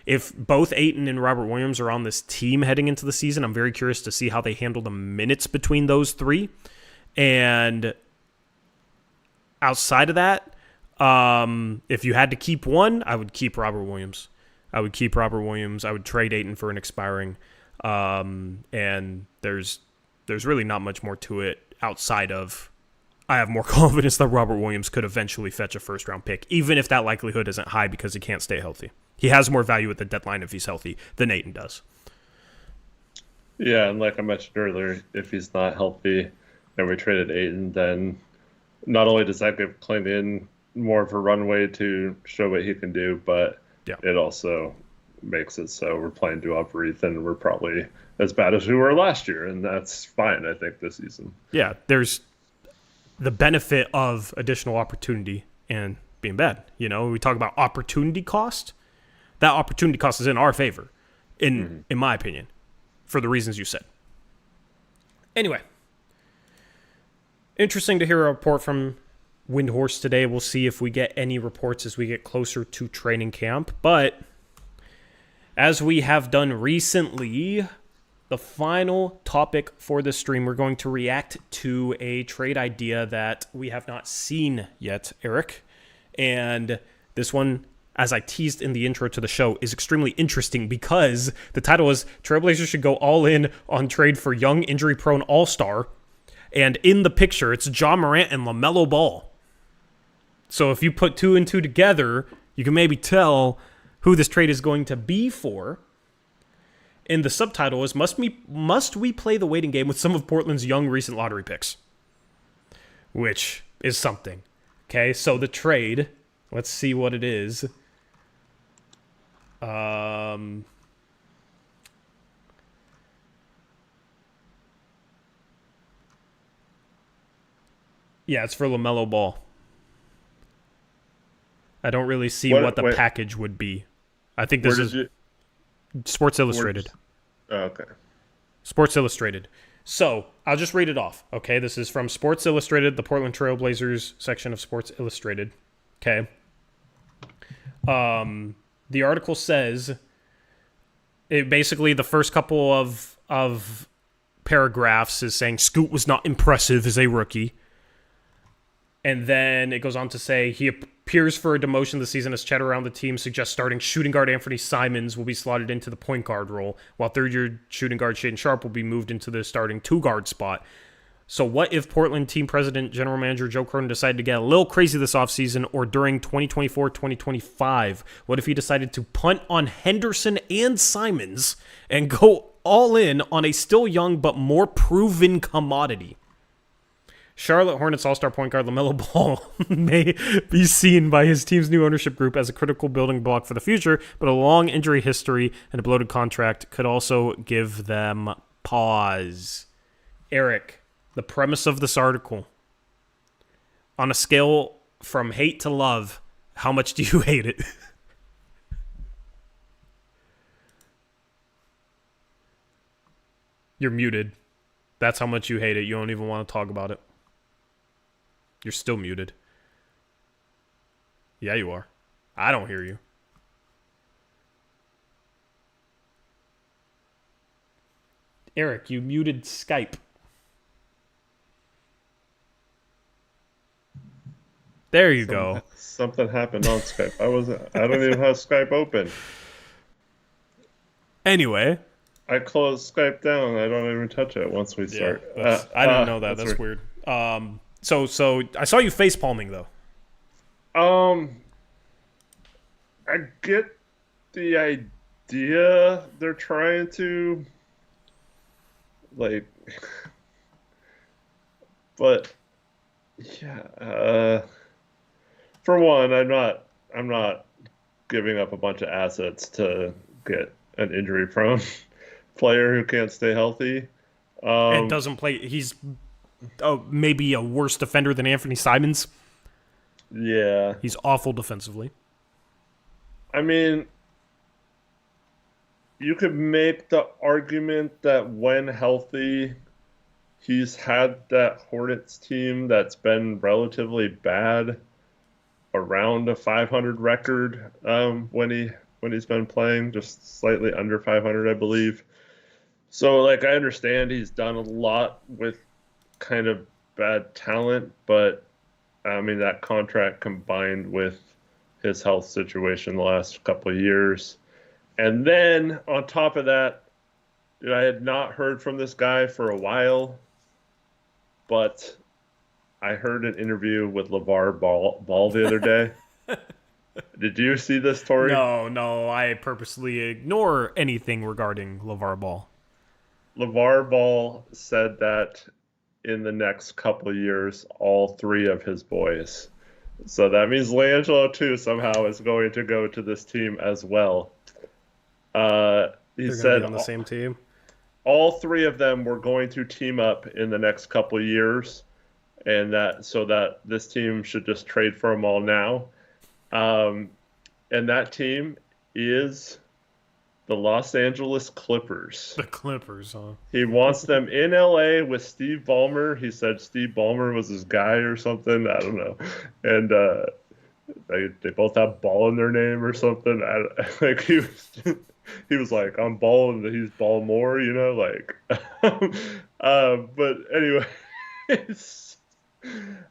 if both Ayton and Robert Williams are on this team heading into the season, I'm very curious to see how they handle the minutes between those three. And outside of that, if you had to keep one, I would keep Robert Williams. I would trade Ayton for an expiring. And there's really not much more to it outside of I have more confidence that Robert Williams could eventually fetch a first-round pick, even if that likelihood isn't high because he can't stay healthy. He has more value at the deadline if he's healthy than Ayton does. Yeah, and like I mentioned earlier, if he's not healthy and we traded Ayton, then not only does that give Clingan more of a runway to show what he can do, but it also makes it so we're playing Uprise and we're probably as bad as we were last year, and that's fine, I think, this season. Yeah, there's the benefit of additional opportunity and being bad. You know, we talk about opportunity cost. That opportunity cost is in our favor, in my opinion, for the reasons you said. Anyway, interesting to hear a report from Windhorst today. We'll see if we get any reports as we get closer to training camp. But as we have done recently, the final topic for this stream, we're going to react to a trade idea that we have not seen yet, Eric. And this one, as I teased in the intro to the show, is extremely interesting because the title is Trailblazers should go all in on trade for young, injury-prone all-star. And in the picture, it's Ja Morant and Lamelo Ball. So if you put 2 and 2 together, you can maybe tell who this trade is going to be for. And the subtitle is, must we play the waiting game with some of Portland's young recent lottery picks? Which is something. Okay, so the trade, let's see what it is. Yeah, it's for Lamelo Ball. I don't really see what the package would be. I think this is Sports Illustrated. Okay. Sports Illustrated. So, I'll just read it off. Okay, this is from Sports Illustrated, the Portland Trailblazers section of Sports Illustrated. Okay. The article says, basically the first couple of paragraphs is saying Scoot was not impressive as a rookie. And then it goes on to say he appears for a demotion this season as chatter around the team suggests starting shooting guard Anthony Simons will be slotted into the point guard role, while third-year shooting guard Shaedon Sharpe will be moved into the starting two-guard spot. So what if Portland team president, general manager Joe Cronin decided to get a little crazy this offseason or during 2024-2025? What if he decided to punt on Henderson and Simons and go all in on a still young but more proven commodity? Charlotte Hornets all-star point guard Lamelo Ball may be seen by his team's new ownership group as a critical building block for the future, but a long injury history and a bloated contract could also give them pause. Eric, the premise of this article, on a scale from hate to love, how much do you hate it? You're muted. That's how much you hate it. You don't even want to talk about it. You're still muted. Yeah, you are. I don't hear you. Eric, you muted Skype. There you go. Something happened on Skype. I don't even have Skype open. Anyway. I closed Skype down. I don't even touch it once we start. I didn't know that. That's weird. So I saw you face palming though. I get the idea they're trying to but yeah, for one, I'm not giving up a bunch of assets to get an injury-prone player who can't stay healthy. And doesn't play. He's maybe a worse defender than Anthony Simons. Yeah. He's awful defensively. I mean, you could make the argument that when healthy, he's had that Hornets team that's been relatively bad, around a 500 record when he's been playing, just slightly under 500, I believe. So, I understand he's done a lot with kind of bad talent, but, I mean, that contract combined with his health situation the last couple of years. And then, on top of that, I had not heard from this guy for a while, but I heard an interview with LeVar Ball the other day. Did you see this, Tori? No, I purposely ignore anything regarding LeVar Ball. LeVar Ball said that in the next couple of years, all three of his boys. So that means LiAngelo, too, somehow is going to go to this team as well. He said be on the same team. All three of them were going to team up in the next couple of years, and that this team should just trade for them all now. And that team is the Los Angeles Clippers. The Clippers, huh? He wants them in LA with Steve Ballmer. He said Steve Ballmer was his guy or something. I don't know. And they both have Ball in their name or something. He was like, I'm Ball and he's Ball more, but anyway,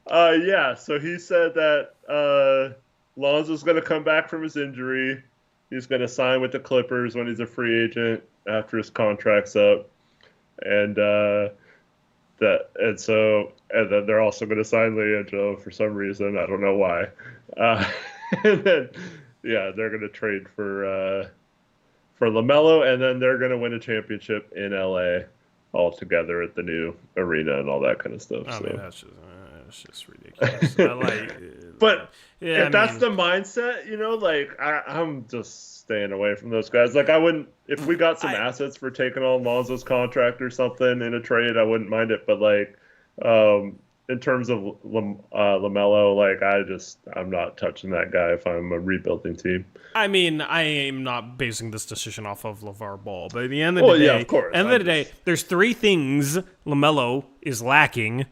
yeah. So he said that Lonzo's going to come back from his injury. He's going to sign with the Clippers when he's a free agent after his contract's up, and then they're also going to sign LiAngelo for some reason. I don't know why. And then they're going to trade for Lamelo, and then they're going to win a championship in LA all together at the new arena and all that kind of stuff. I mean, that's just ridiculous. But if that's the mindset, I'm just staying away from those guys. I wouldn't, if we got some assets for taking on Lonzo's contract or something in a trade, I wouldn't mind it. But in terms of Lamelo, I'm not touching that guy if I'm a rebuilding team. I mean, I am not basing this decision off of LeVar Ball, but at the end of the day, of course. There's three things Lamelo is lacking.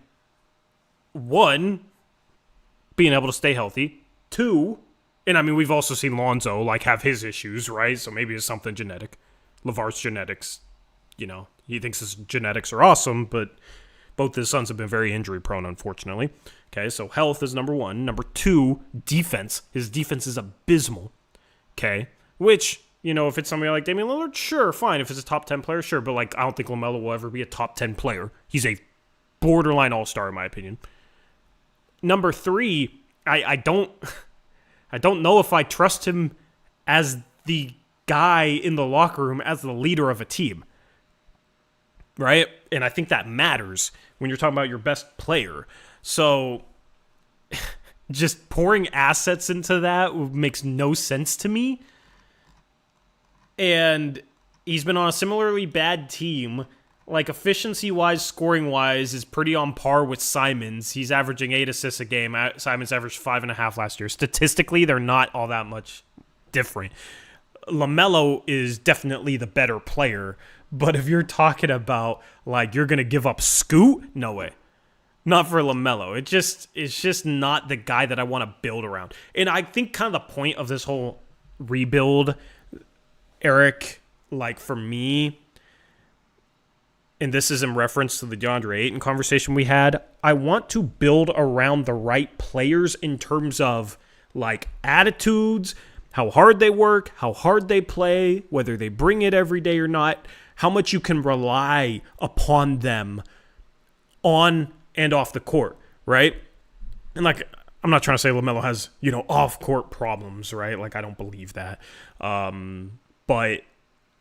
One, being able to stay healthy. Two, and I mean, we've also seen Lonzo have his issues, right? So maybe it's something genetic. LeVar's genetics, he thinks his genetics are awesome, but both his sons have been very injury prone, unfortunately. Okay, so health is number one. Number two, defense. His defense is abysmal. Okay, which, if it's somebody like Damian Lillard, sure, fine. If it's a top 10 player, sure. But I don't think LaMelo will ever be a top 10 player. He's a borderline all-star, in my opinion. Number three, I don't know if I trust him as the guy in the locker room, as the leader of a team. Right? And I think that matters when you're talking about your best player. So just pouring assets into that makes no sense to me. And he's been on a similarly bad team. Efficiency-wise, scoring-wise, is pretty on par with Simons. He's averaging 8 assists a game. Simons averaged 5.5 last year. Statistically, they're not all that much different. LaMelo is definitely the better player. But if you're talking about, you're going to give up Scoot, no way. Not for LaMelo. It's just not the guy that I want to build around. And I think kind of the point of this whole rebuild, Eric, for me, and this is in reference to the DeAndre Ayton conversation we had, I want to build around the right players in terms of like attitudes, how hard they work, how hard they play, whether they bring it every day or not, how much you can rely upon them on and off the court, right? And like, I'm not trying to say LaMelo has, off-court problems, right? Like, I don't believe that. But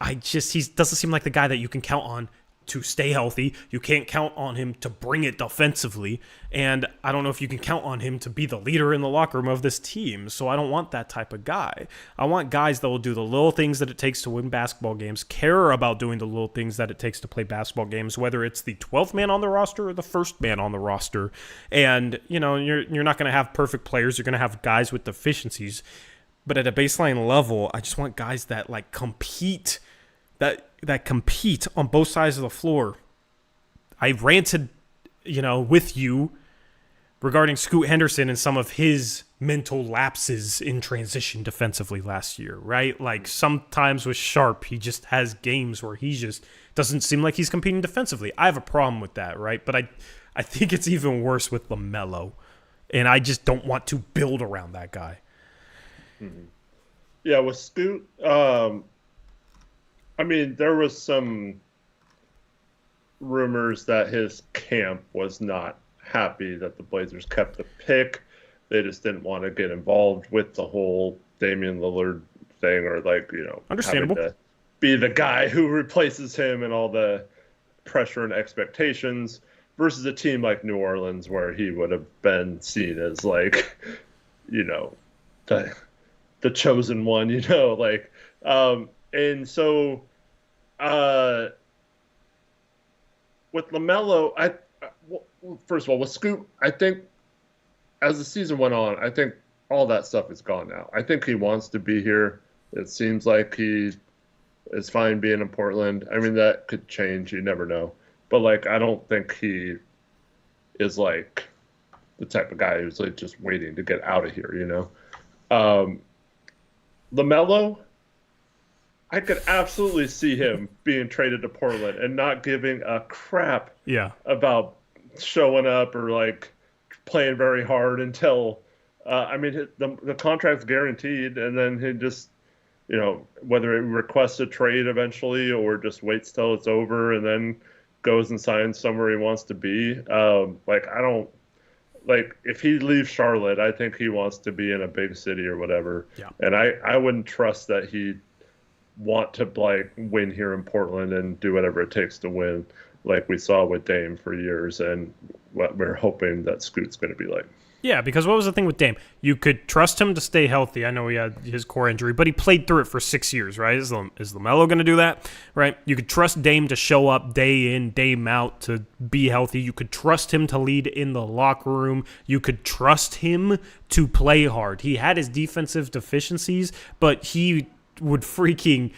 he doesn't seem like the guy that you can count on to stay healthy. You can't count on him to bring it defensively. And I don't know if you can count on him to be the leader in the locker room of this team. So I don't want that type of guy. I want guys that will do the little things that it takes to win basketball games, care about doing the little things that it takes to play basketball games, whether it's the 12th man on the roster or the first man on the roster. And, you're not going to have perfect players. You're going to have guys with deficiencies. But at a baseline level, I just want guys that like compete, that compete on both sides of the floor. I ranted, with you regarding Scoot Henderson and some of his mental lapses in transition defensively last year, right? Like sometimes with Sharp, he just has games where he just doesn't seem like he's competing defensively. I have a problem with that, right? But I think it's even worse with LaMelo, and I just don't want to build around that guy. Mm-hmm. Yeah, with Scoot, there was some rumors that his camp was not happy that the Blazers kept the pick. They just didn't want to get involved with the whole Damian Lillard thing, or understandable, having to be the guy who replaces him and all the pressure and expectations, versus a team like New Orleans where he would have been seen as the chosen one, and so with LaMelo, first of all, with Scoot, I think as the season went on, I think all that stuff is gone now. I think he wants to be here. It seems like he is fine being in Portland. I mean, that could change. You never know. But, I don't think he is, the type of guy who's, just waiting to get out of here, LaMelo, I could absolutely see him being traded to Portland and not giving a crap about showing up or playing very hard until the contract's guaranteed, and then he just whether he requests a trade eventually or just waits till it's over and then goes and signs somewhere he wants to be. I don't if he leaves Charlotte, I think he wants to be in a big city or whatever. Yeah. And I wouldn't trust that he'd want to win here in Portland and do whatever it takes to win, like we saw with Dame for years, and what we're hoping that Scoot's going to be like. Yeah, because what was the thing with Dame? You could trust him to stay healthy. I know he had his core injury, but he played through it for 6 years, right? Is LaMelo going to do that, right? You could trust Dame to show up day in, day out to be healthy. You could trust him to lead in the locker room. You could trust him to play hard. He had his defensive deficiencies, but he would freaking,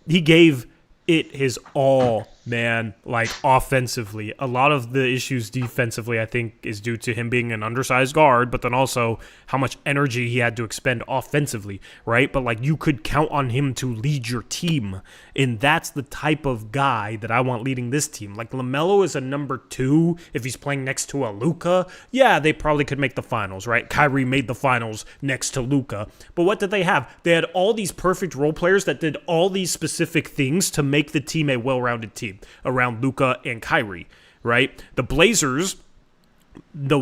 he gave it his all, man, offensively. A lot of the issues defensively, I think, is due to him being an undersized guard, but then also how much energy he had to expend offensively, right? But, you could count on him to lead your team, and that's the type of guy that I want leading this team. LaMelo is a number 2 if he's playing next to a Luka. Yeah, they probably could make the finals, right? Kyrie made the finals next to Luka. But what did they have? They had all these perfect role players that did all these specific things to make the team a well-rounded team around Luka and Kyrie, right? The Blazers, the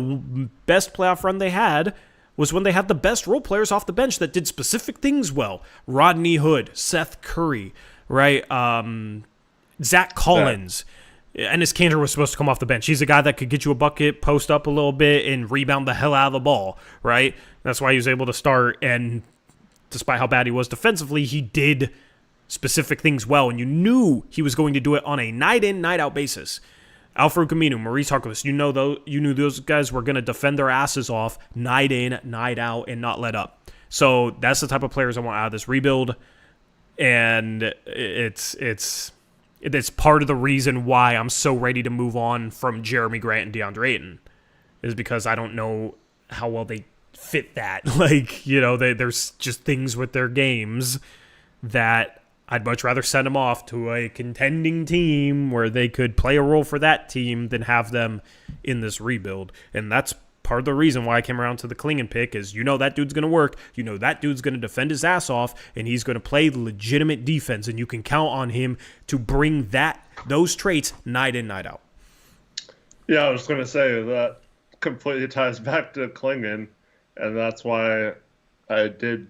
best playoff run they had was when they had the best role players off the bench that did specific things well. Rodney Hood, Seth Curry, right? Zach Collins. Yeah. Enes Kanter was supposed to come off the bench. He's a guy that could get you a bucket, post up a little bit, and rebound the hell out of the ball, right? That's why he was able to start, and despite how bad he was defensively, he did specific things well, and you knew he was going to do it on a night-in, night-out basis. Alfred Camino, Maurice Harkless, you knew those guys were going to defend their asses off night in, night out, and not let up. So that's the type of players I want out of this rebuild, and it's part of the reason why I'm so ready to move on from Jeremy Grant and DeAndre Ayton, is because I don't know how well they fit that. There's just things with their games that I'd much rather send them off to a contending team where they could play a role for that team than have them in this rebuild. And that's part of the reason why I came around to the Clingan pick is that dude's going to work. That dude's going to defend his ass off, and he's going to play legitimate defense, and you can count on him to bring those traits night in, night out. Yeah, I was going to say that completely ties back to Clingan, and that's why I did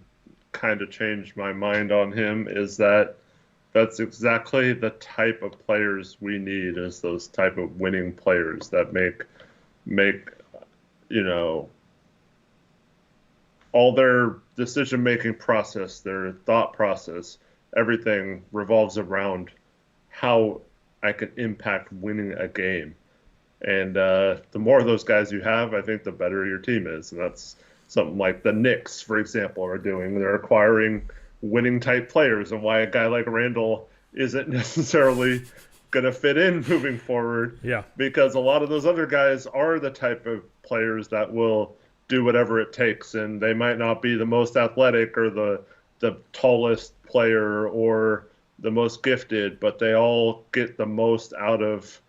kind of change my mind on him, is that's exactly the type of players we need, is those type of winning players that make all their decision-making process, their thought process, everything revolves around how I can impact winning a game. And the more of those guys you have, I think the better your team is. And that's something like the Knicks, for example, are doing. They're acquiring winning-type players, and why a guy like Randall isn't necessarily going to fit in moving forward. Yeah. Because a lot of those other guys are the type of players that will do whatever it takes, and they might not be the most athletic or the tallest player or the most gifted, but they all get the most out of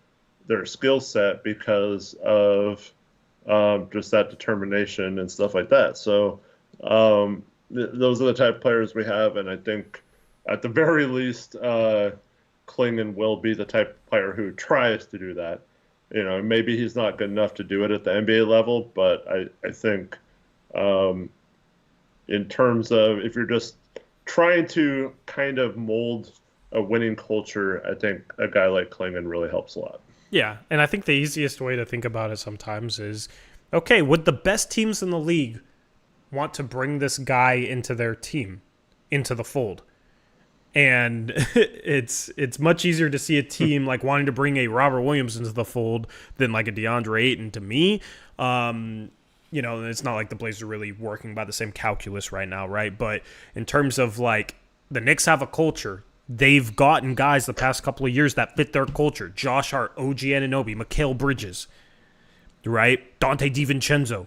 their skill set because of just that determination and stuff like that. So those are the type of players we have, and I think at the very least Clingan will be the type of player who tries to do that. Maybe he's not good enough to do it at the NBA level, but I think in terms of if you're just trying to kind of mold a winning culture, I think a guy like Clingan really helps a lot. Yeah, and I think the easiest way to think about it sometimes is, okay, would the best teams in the league want to bring this guy into their team, into the fold? And it's much easier to see a team like wanting to bring a Robert Williams into the fold than like a DeAndre Ayton to me. It's not like the Blazers are really working by the same calculus right now, right? But in terms of like the Knicks have a culture, they've gotten guys the past couple of years that fit their culture. Josh Hart, OG Anunoby, Mikal Bridges, right? Dante DiVincenzo,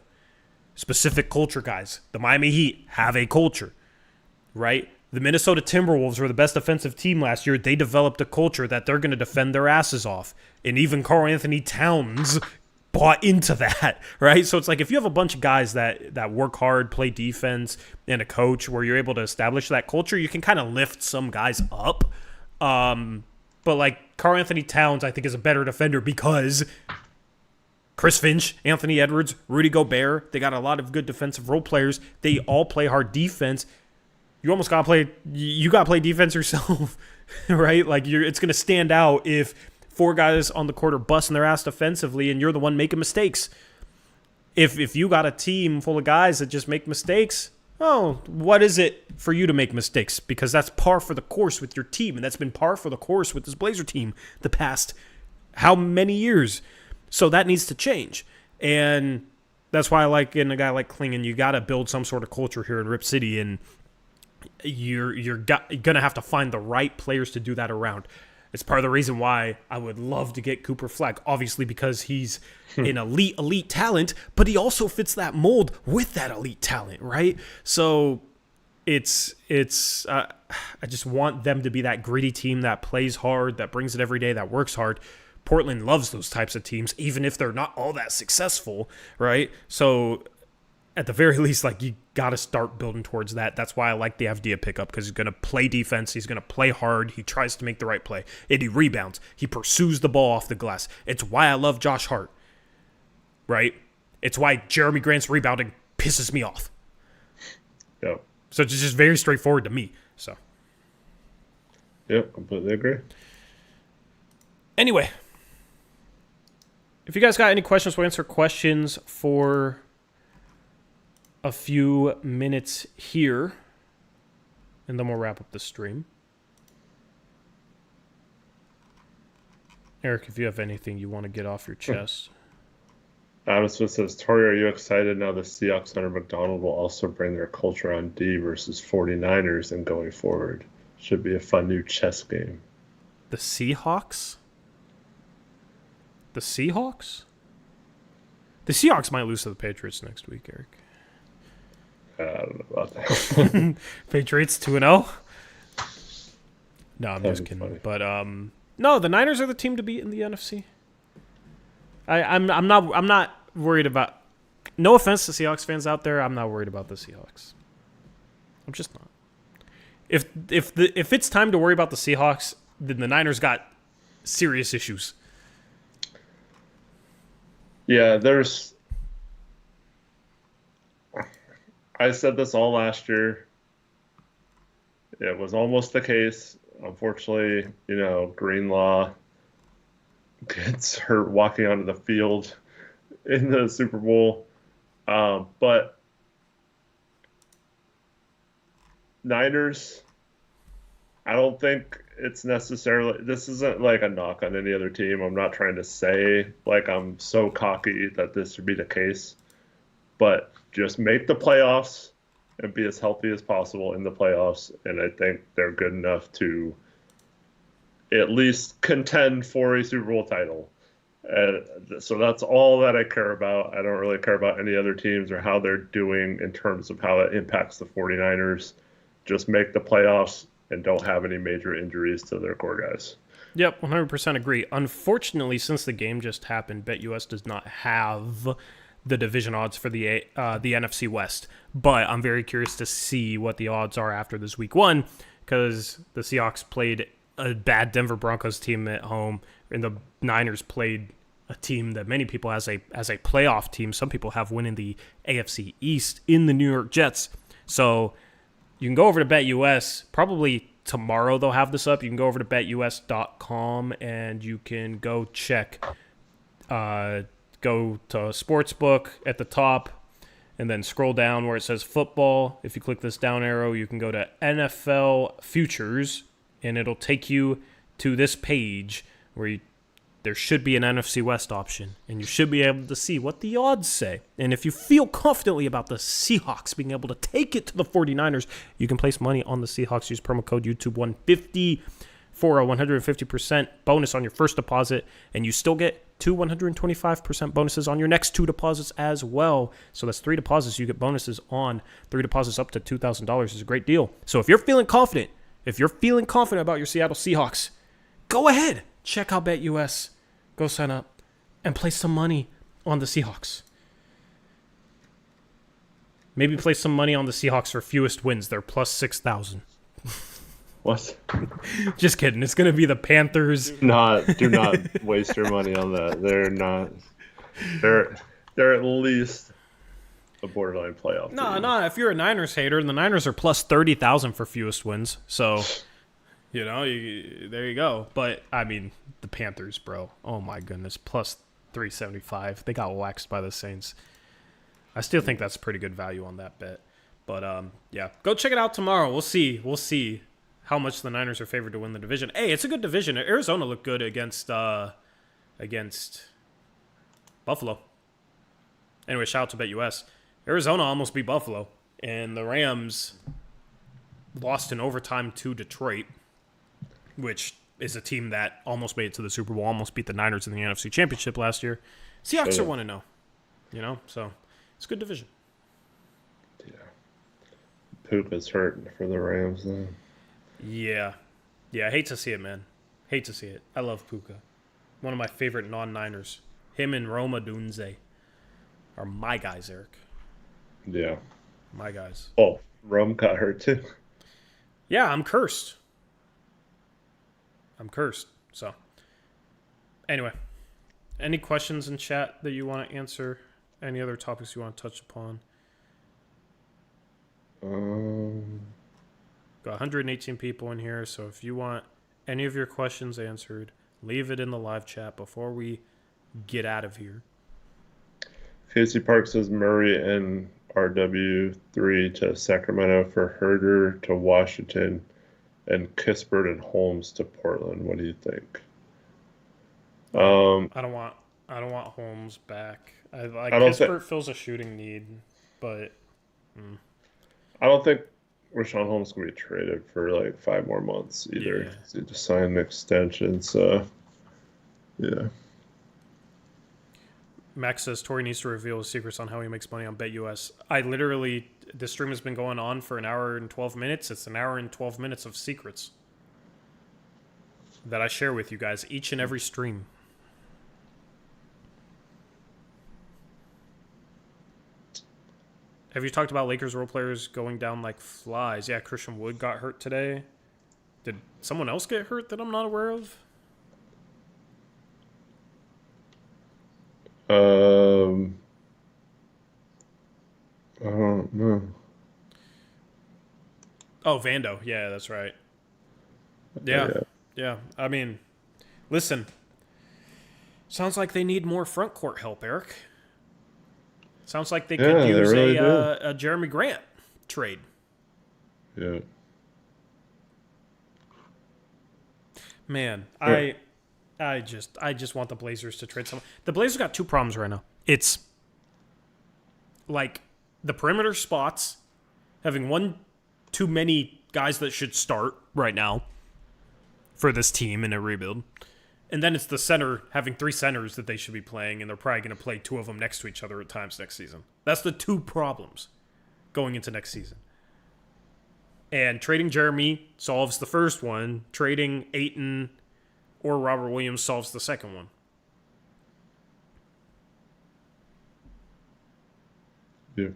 specific culture guys. The Miami Heat have a culture, right? The Minnesota Timberwolves were the best defensive team last year. They developed a culture that they're going to defend their asses off. And even Karl Anthony Towns bought into that, right? So it's like if you have a bunch of guys that work hard, play defense, and a coach where you're able to establish that culture, you can kind of lift some guys up. But like Karl Anthony Towns, I think, is a better defender because Chris Finch, Anthony Edwards, Rudy Gobert, they got a lot of good defensive role players. They all play hard defense. You almost got to play defense yourself, right? Like it's going to stand out if four guys on the court are busting their ass defensively and you're the one making mistakes. If you got a team full of guys that just make mistakes, what is it for you to make mistakes? Because that's par for the course with your team, and that's been par for the course with this Blazer team the past how many years? So that needs to change. And that's why I like in a guy like Clingan, you got to build some sort of culture here in Rip City, and you're going to have to find the right players to do that around. It's part of the reason why I would love to get Cooper Fleck, obviously because he's an elite talent, but he also fits that mold with that elite talent, right? So I just want them to be that gritty team that plays hard, that brings it every day, that works hard. Portland loves those types of teams, even if they're not all that successful, right? So at the very least, like, you got to start building towards that. That's why I like the Avdija pickup, because he's going to play defense. He's going to play hard. He tries to make the right play. And he rebounds. He pursues the ball off the glass. It's why I love Josh Hart, right? It's why Jeremy Grant's rebounding pisses me off. Yep. So it's just very straightforward to me. So. Yep, completely agree. Anyway, if you guys got any questions, we'll answer questions for a few minutes here, and then we'll wrap up the stream. Eric, if you have anything you want to get off your chest. Smith says, Tori, are you excited now the Seahawks under McDonald will also bring their culture on D versus 49ers and going forward? Should be a fun new chess game. The Seahawks? The Seahawks? The Seahawks might lose to the Patriots next week, Eric. I don't know about that. Patriots 2-0. No, I'm That'd just be kidding. funny. But no, the Niners are the team to beat in the NFC. I'm not worried about. No offense to Seahawks fans out there, I'm not worried about the Seahawks. I'm just not. If it's time to worry about the Seahawks, then the Niners got serious issues. Yeah, I said this all last year. It was almost the case. Unfortunately, Greenlaw gets hurt walking onto the field in the Super Bowl. But Niners, I don't think it's necessarily, this isn't like a knock on any other team. I'm not trying to say like I'm so cocky that this should be the case, but just make the playoffs and be as healthy as possible in the playoffs. And I think they're good enough to at least contend for a Super Bowl title. So that's all that I care about. I don't really care about any other teams or how they're doing in terms of how it impacts the 49ers. Just make the playoffs and don't have any major injuries to their core guys. Yep, 100% agree. Unfortunately, since the game just happened, BetUS does not have the division odds for the NFC West. But I'm very curious to see what the odds are after this week one, because the Seahawks played a bad Denver Broncos team at home, and the Niners played a team that many people as a playoff team. Some people have winning the AFC East in the New York Jets. So you can go over to BetUS. Probably tomorrow they'll have this up. You can go over to BetUS.com and you can go check. Go to Sportsbook at the top and then scroll down where it says football. If you click this down arrow, you can go to NFL Futures and it'll take you to this page where there should be an NFC West option, and you should be able to see what the odds say. And if you feel confidently about the Seahawks being able to take it to the 49ers, you can place money on the Seahawks. Use promo code YouTube150 for a 150% bonus on your first deposit, and you still get 2 125% bonuses on your next 2 deposits as well. So that's 3 deposits. You get bonuses on 3 deposits up to $2,000. Is a great deal. So if you're feeling confident about your Seattle Seahawks, go ahead. Check out BetUS. Go sign up and place some money on the Seahawks. Maybe place some money on the Seahawks for fewest wins. They're plus 6,000. What? Just kidding. It's going to be the Panthers. Do not waste your money on that. They're not. They're at least a borderline playoff team. No. If you're a Niners hater, the Niners are plus 30,000 for fewest wins. So, there you go. But, I mean, the Panthers, bro. Oh, my goodness. Plus 375. They got waxed by the Saints. I still think that's pretty good value on that bet. But, yeah. Go check it out tomorrow. We'll see how much the Niners are favored to win the division. Hey, it's a good division. Arizona looked good against Buffalo. Anyway, shout out to BetUS. Arizona almost beat Buffalo, and the Rams lost in overtime to Detroit, which is a team that almost made it to the Super Bowl, almost beat the Niners in the NFC Championship last year. Seahawks are 1-0, so it's a good division. Yeah. Puka's hurting for the Rams, though. Yeah, I hate to see it, man. Hate to see it. I love Puka. One of my favorite non-Niners. Him and Roma Dunze are my guys, Eric. Yeah. My guys. Oh, Rome got hurt, too. Yeah, I'm cursed. So, anyway. Any questions in chat that you want to answer? Any other topics you want to touch upon? Got 118 people in here, so if you want any of your questions answered, leave it in the live chat before we get out of here. Casey Park says Murray and RW3 to Sacramento for Herder to Washington and Kispert and Holmes to Portland. What do you think? I don't want Holmes back. Kispert fills a shooting need, but I don't think Rashawn Holmes can be traded for like 5 more months either. Yeah. He just signed an extension, so yeah. Max says Tori needs to reveal his secrets on how he makes money on BetUS. This stream has been going on for an hour and 12 minutes. It's an hour and 12 minutes of secrets. that I share with you guys each and every stream. Have you talked about Lakers role players going down like flies? Yeah, Christian Wood got hurt today. Did someone else get hurt that I'm not aware of? I don't know. Oh, Vando. Yeah, that's right. Yeah. I mean, listen. Sounds like they need more front court help, Eric. Sounds like they could use really a Jeremy Grant trade. Yeah. Man, I just want the Blazers to trade someone. The Blazers got two problems right now. It's like the perimeter spots, having one too many guys that should start right now for this team in a rebuild. And then it's the center having three centers that they should be playing, and they're probably going to play two of them next to each other at times next season. That's the two problems going into next season. And trading Jeremy solves the first one. Trading Ayton or Robert Williams solves the second one. Yeah.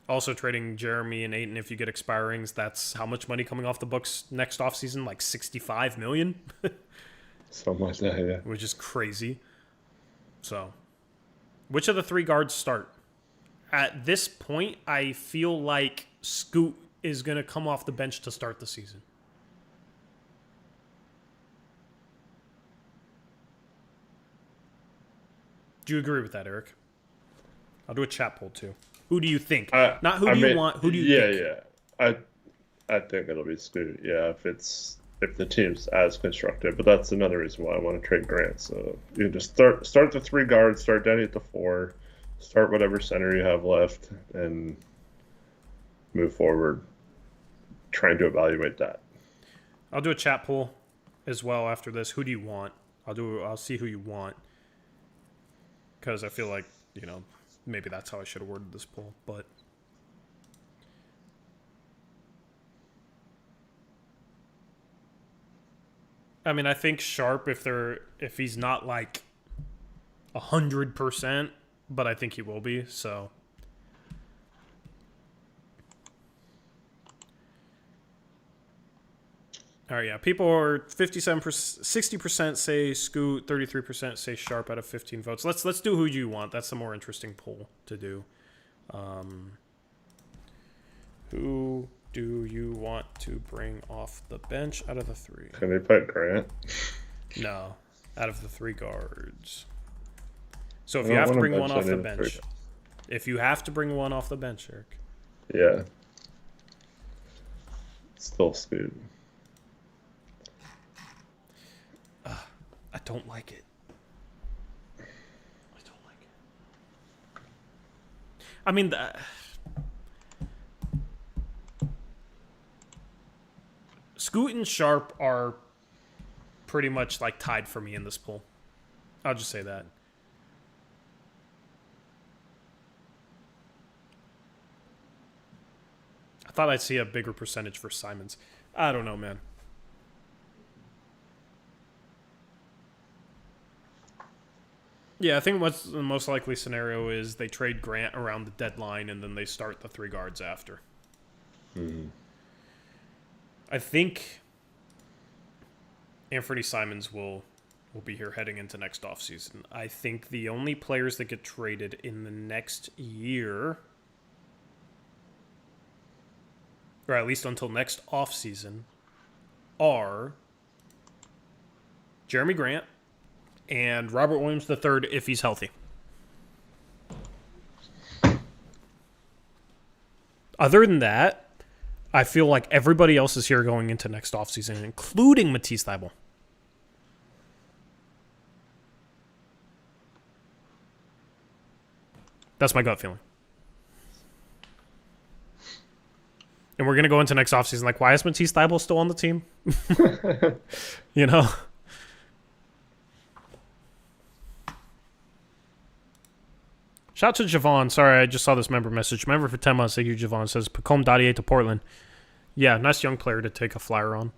Also, trading Jeremy and Ayton, if you get expirings, that's how much money coming off the books next offseason? Like $65 million? Something like that, yeah. Which is crazy. So, which of the three guards start? At this point, I feel like Scoot is going to come off the bench to start the season. Do you agree with that, Eric? I'll do a chat poll, too. Who do you think? Not who do you want, who do you think? Yeah. I think it'll be Scoot, yeah, if the team's as constructed. But that's another reason why I want to trade Grant. So you can just start the three guards, start Denny at the 4, start whatever center you have left, and move forward trying to evaluate that. I'll do a chat poll as well after this. Who do you want? I'll see who you want. Because I feel like, maybe that's how I should have worded this poll, but I mean, I think Sharp, if he's not like 100%, but I think he will be. So, all right, yeah. People are 57%, 60% say Scoot, 33% say Sharp out of 15 votes. Let's do who you want. That's the more interesting poll to do. Who do you want to bring off the bench out of the three? Can they put Grant? No, out of the three guards. So if you have to bring one off the bench, if you have to bring one off the bench, Eric. Yeah. Still Scoot. I don't like it. I mean, Scoot and Sharp are pretty much like tied for me in this poll. I'll just say that. I thought I'd see a bigger percentage for Simons. I don't know, man. Yeah, I think what's the most likely scenario is they trade Grant around the deadline and then they start the three guards after. Mm-hmm. I think Anthony Simons will be here heading into next offseason. I think the only players that get traded in the next year, or at least until next offseason, are Jeremy Grant and Robert Williams III if he's healthy. Other than that, I feel like everybody else is here going into next offseason, including Matisse Thybulle. That's my gut feeling. And we're going to go into next offseason like, why is Matisse Thybulle still on the team? You know? Shout out to Javon. Sorry, I just saw this member message. Member for 10 months. Thank you, Javon. Says, Pacome Dadier to Portland. Yeah, nice young player to take a flyer on.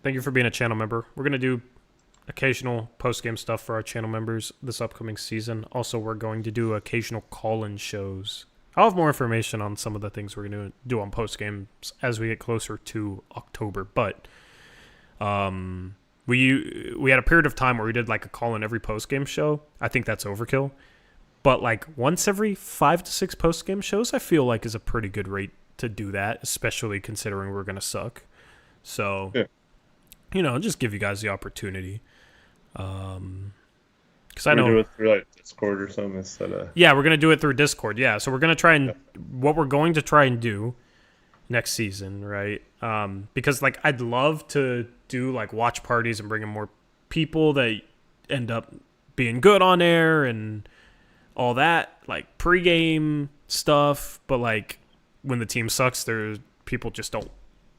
Thank you for being a channel member. We're going to do occasional post-game stuff for our channel members this upcoming season. Also, we're going to do occasional call-in shows. I'll have more information on some of the things we're going to do on post-games as we get closer to October. But we had a period of time where we did like a call-in every post-game show. I think that's overkill. But like once every 5 to 6 post-game shows, I feel like is a pretty good rate to do that, especially considering we're going to suck. So, just give you guys the opportunity. Because I know do it through like Discord or something instead of. Yeah, we're gonna do it through Discord. Yeah, so we're gonna try and what we're going to try and do next season, right? Because like I'd love to do like watch parties and bring in more people that end up being good on air and all that, like pregame stuff. But like when the team sucks, people just don't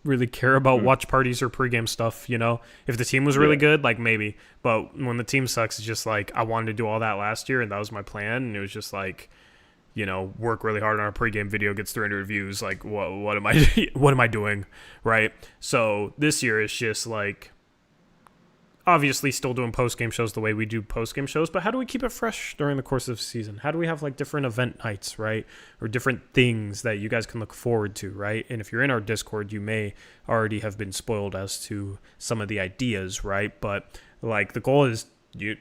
really care about watch parties or pregame stuff, If the team was really good, like maybe. But when the team sucks, it's just like I wanted to do all that last year and that was my plan, and it was just like, work really hard on our pregame video, gets 300 views, like what am I doing, right? So this year it's just like obviously still doing post-game shows the way we do post-game shows, but how do we keep it fresh during the course of the season? How do we have like different event nights, right? Or different things that you guys can look forward to, right? And if you're in our Discord, you may already have been spoiled as to some of the ideas, right? But like the goal is you're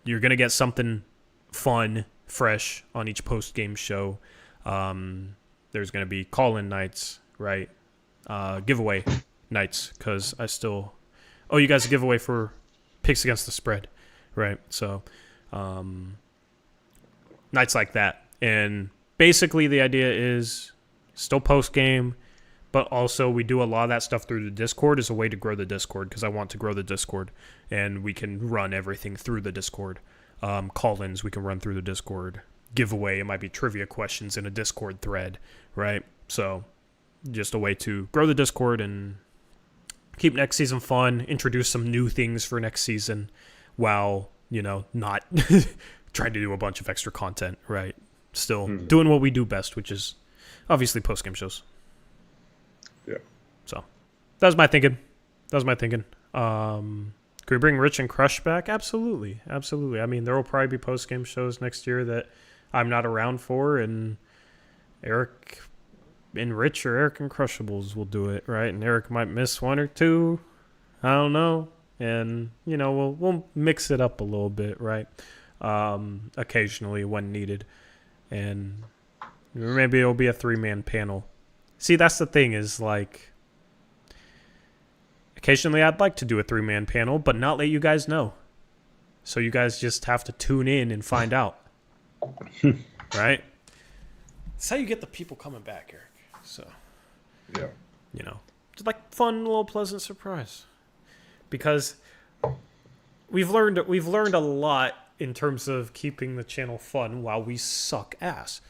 going to get something fun, fresh on each post-game show. There's going to be call-in nights, right? Giveaway nights, because you guys a giveaway for picks against the spread, right? So nights like that. And basically the idea is still post-game, but also we do a lot of that stuff through the Discord as a way to grow the Discord, because I want to grow the Discord, and we can run everything through the Discord. Call-ins we can run through the Discord. Giveaway, it might be trivia questions in a Discord thread, right? So just a way to grow the Discord and keep next season fun, introduce some new things for next season while, not trying to do a bunch of extra content, right? Still doing what we do best, which is obviously post-game shows. Yeah. So that was my thinking. Can we bring Rich and Crush back? Absolutely. Absolutely. I mean, there will probably be post-game shows next year that I'm not around for, and Eric and Rich or Eric and Crushables will do it, right? And Eric might miss one or two. I don't know. And, we'll mix it up a little bit, right? Occasionally when needed. And maybe it'll be a 3-man panel. See, that's the thing is, like, occasionally I'd like to do a 3-man panel, but not let you guys know. So you guys just have to tune in and find out. Right? That's how you get the people coming back, Eric. So, yeah, just like fun little pleasant surprise, because we've learned a lot in terms of keeping the channel fun while we suck ass,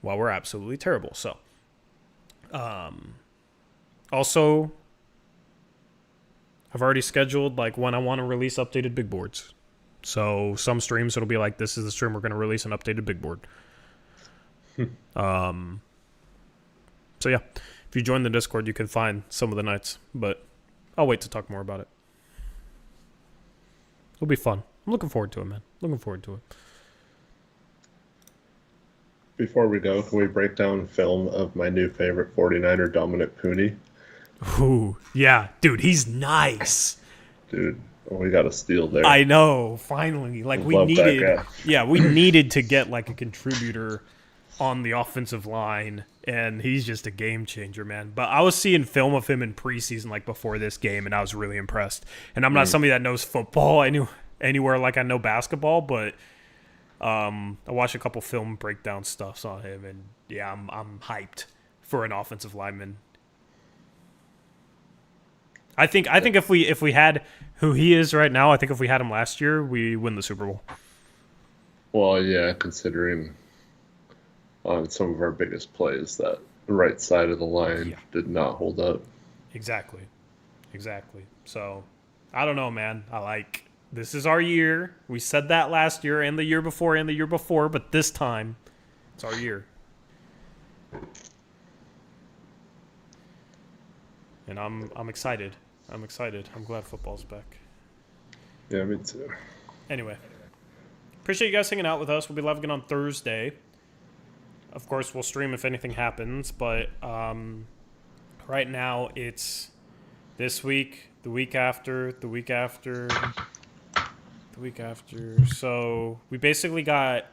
while we're absolutely terrible. So, also, I've already scheduled like when I want to release updated big boards. So some streams it'll be like, this is the stream we're going to release an updated big board. So yeah, if you join the Discord, you can find some of the nights, but I'll wait to talk more about it. It'll be fun. I'm looking forward to it, man. Looking forward to it. Before we go, can we break down film of my new favorite 49er, Dominic Pooney? Ooh, yeah. Dude, he's nice. Dude, we got a steal there. I know, finally. Like, we needed to get, like, a contributor on the offensive line, and he's just a game changer, man. But I was seeing film of him in preseason, like, before this game, and I was really impressed. And I'm not somebody that knows football anywhere like I know basketball, but I watched a couple film breakdown stuffs on him, and yeah, I'm hyped for an offensive lineman. I think if we had who he is right now, I think if we had him last year, we win the Super Bowl. Well, yeah, considering on some of our biggest plays that the right side of the line did not hold up. Exactly. So, I don't know, man. This is our year. We said that last year and the year before, but this time, it's our year. and I'm excited. I'm excited. I'm glad football's back. Yeah, me too. Anyway, appreciate you guys hanging out with us. We'll be live again on Thursday. Of course, we'll stream if anything happens, but right now it's this week, the week after, the week after, the week after. So we basically got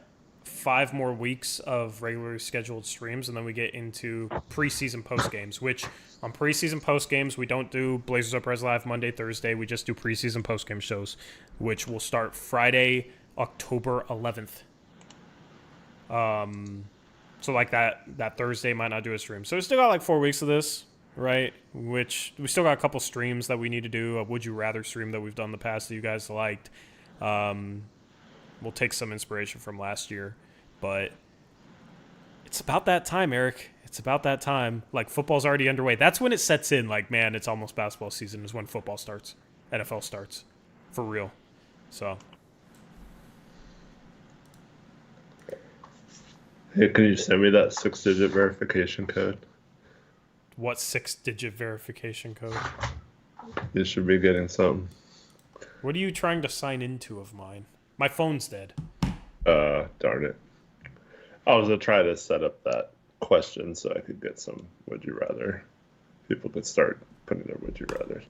5 more weeks of regularly scheduled streams, and then we get into preseason post games, which on preseason post games, we don't do Blazers Uprise Live Monday, Thursday. We just do preseason post game shows, which will start Friday, October 11th. So like that Thursday might not do a stream. So we still got like 4 weeks of this, right? Which we still got a couple streams that we need to do. A Would You Rather stream that we've done in the past that you guys liked. We'll take some inspiration from last year, but it's about that time, Eric. It's about that time. Like, football's already underway. That's when it sets in. Like, man, it's almost basketball season is when football starts. NFL starts. For real. So. Hey, can you send me that 6-digit verification code? What 6-digit verification code? You should be getting something. What are you trying to sign into of mine? My phone's dead. Darn it. I was going to try to set up that question so I could get some Would You Rather. People could start putting their Would You Rather.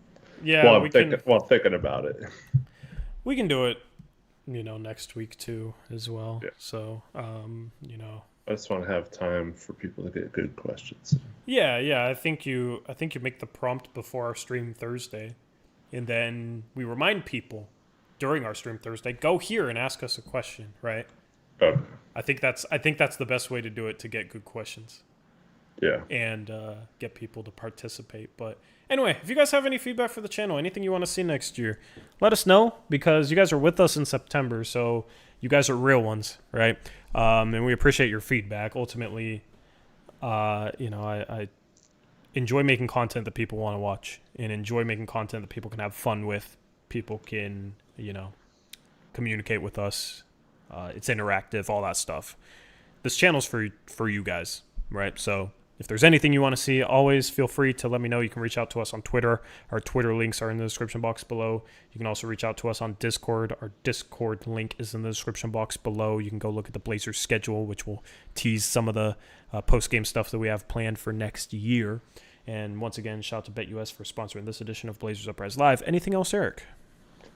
Yeah, while I'm thinking about it. We can do it, next week too as well. Yeah. So, I just want to have time for people to get good questions. Yeah. I think you make the prompt before our stream Thursday, and then we remind people during our stream Thursday, go here and ask us a question, right? Okay. I think that's the best way to do it, to get good questions. Yeah. And get people to participate. But anyway, if you guys have any feedback for the channel, anything you want to see next year, let us know, because you guys are with us in September, so you guys are real ones, right? And we appreciate your feedback. Ultimately, I enjoy making content that people want to watch, and enjoy making content that people can have fun with. People can, communicate with us. It's interactive, all that stuff. This channel's for you guys, right? So if there's anything you want to see, always feel free to let me know. You can reach out to us on Twitter. Our Twitter links are in the description box below. You can also reach out to us on Discord. Our Discord link is in the description box below. You can go look at the Blazers schedule, which will tease some of the post-game stuff that we have planned for next year. And once again, shout out to BetUS for sponsoring this edition of Blazers Uprise Live. Anything else, Eric?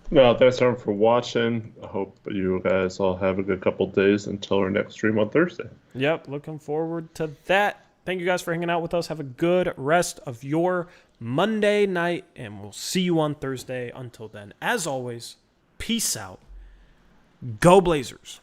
No, thanks everyone for watching. I hope you guys all have a good couple days until our next stream on Thursday. Yep, looking forward to that. Thank you guys for hanging out with us. Have a good rest of your Monday night, and we'll see you on Thursday. Until then, as always, peace out. Go Blazers.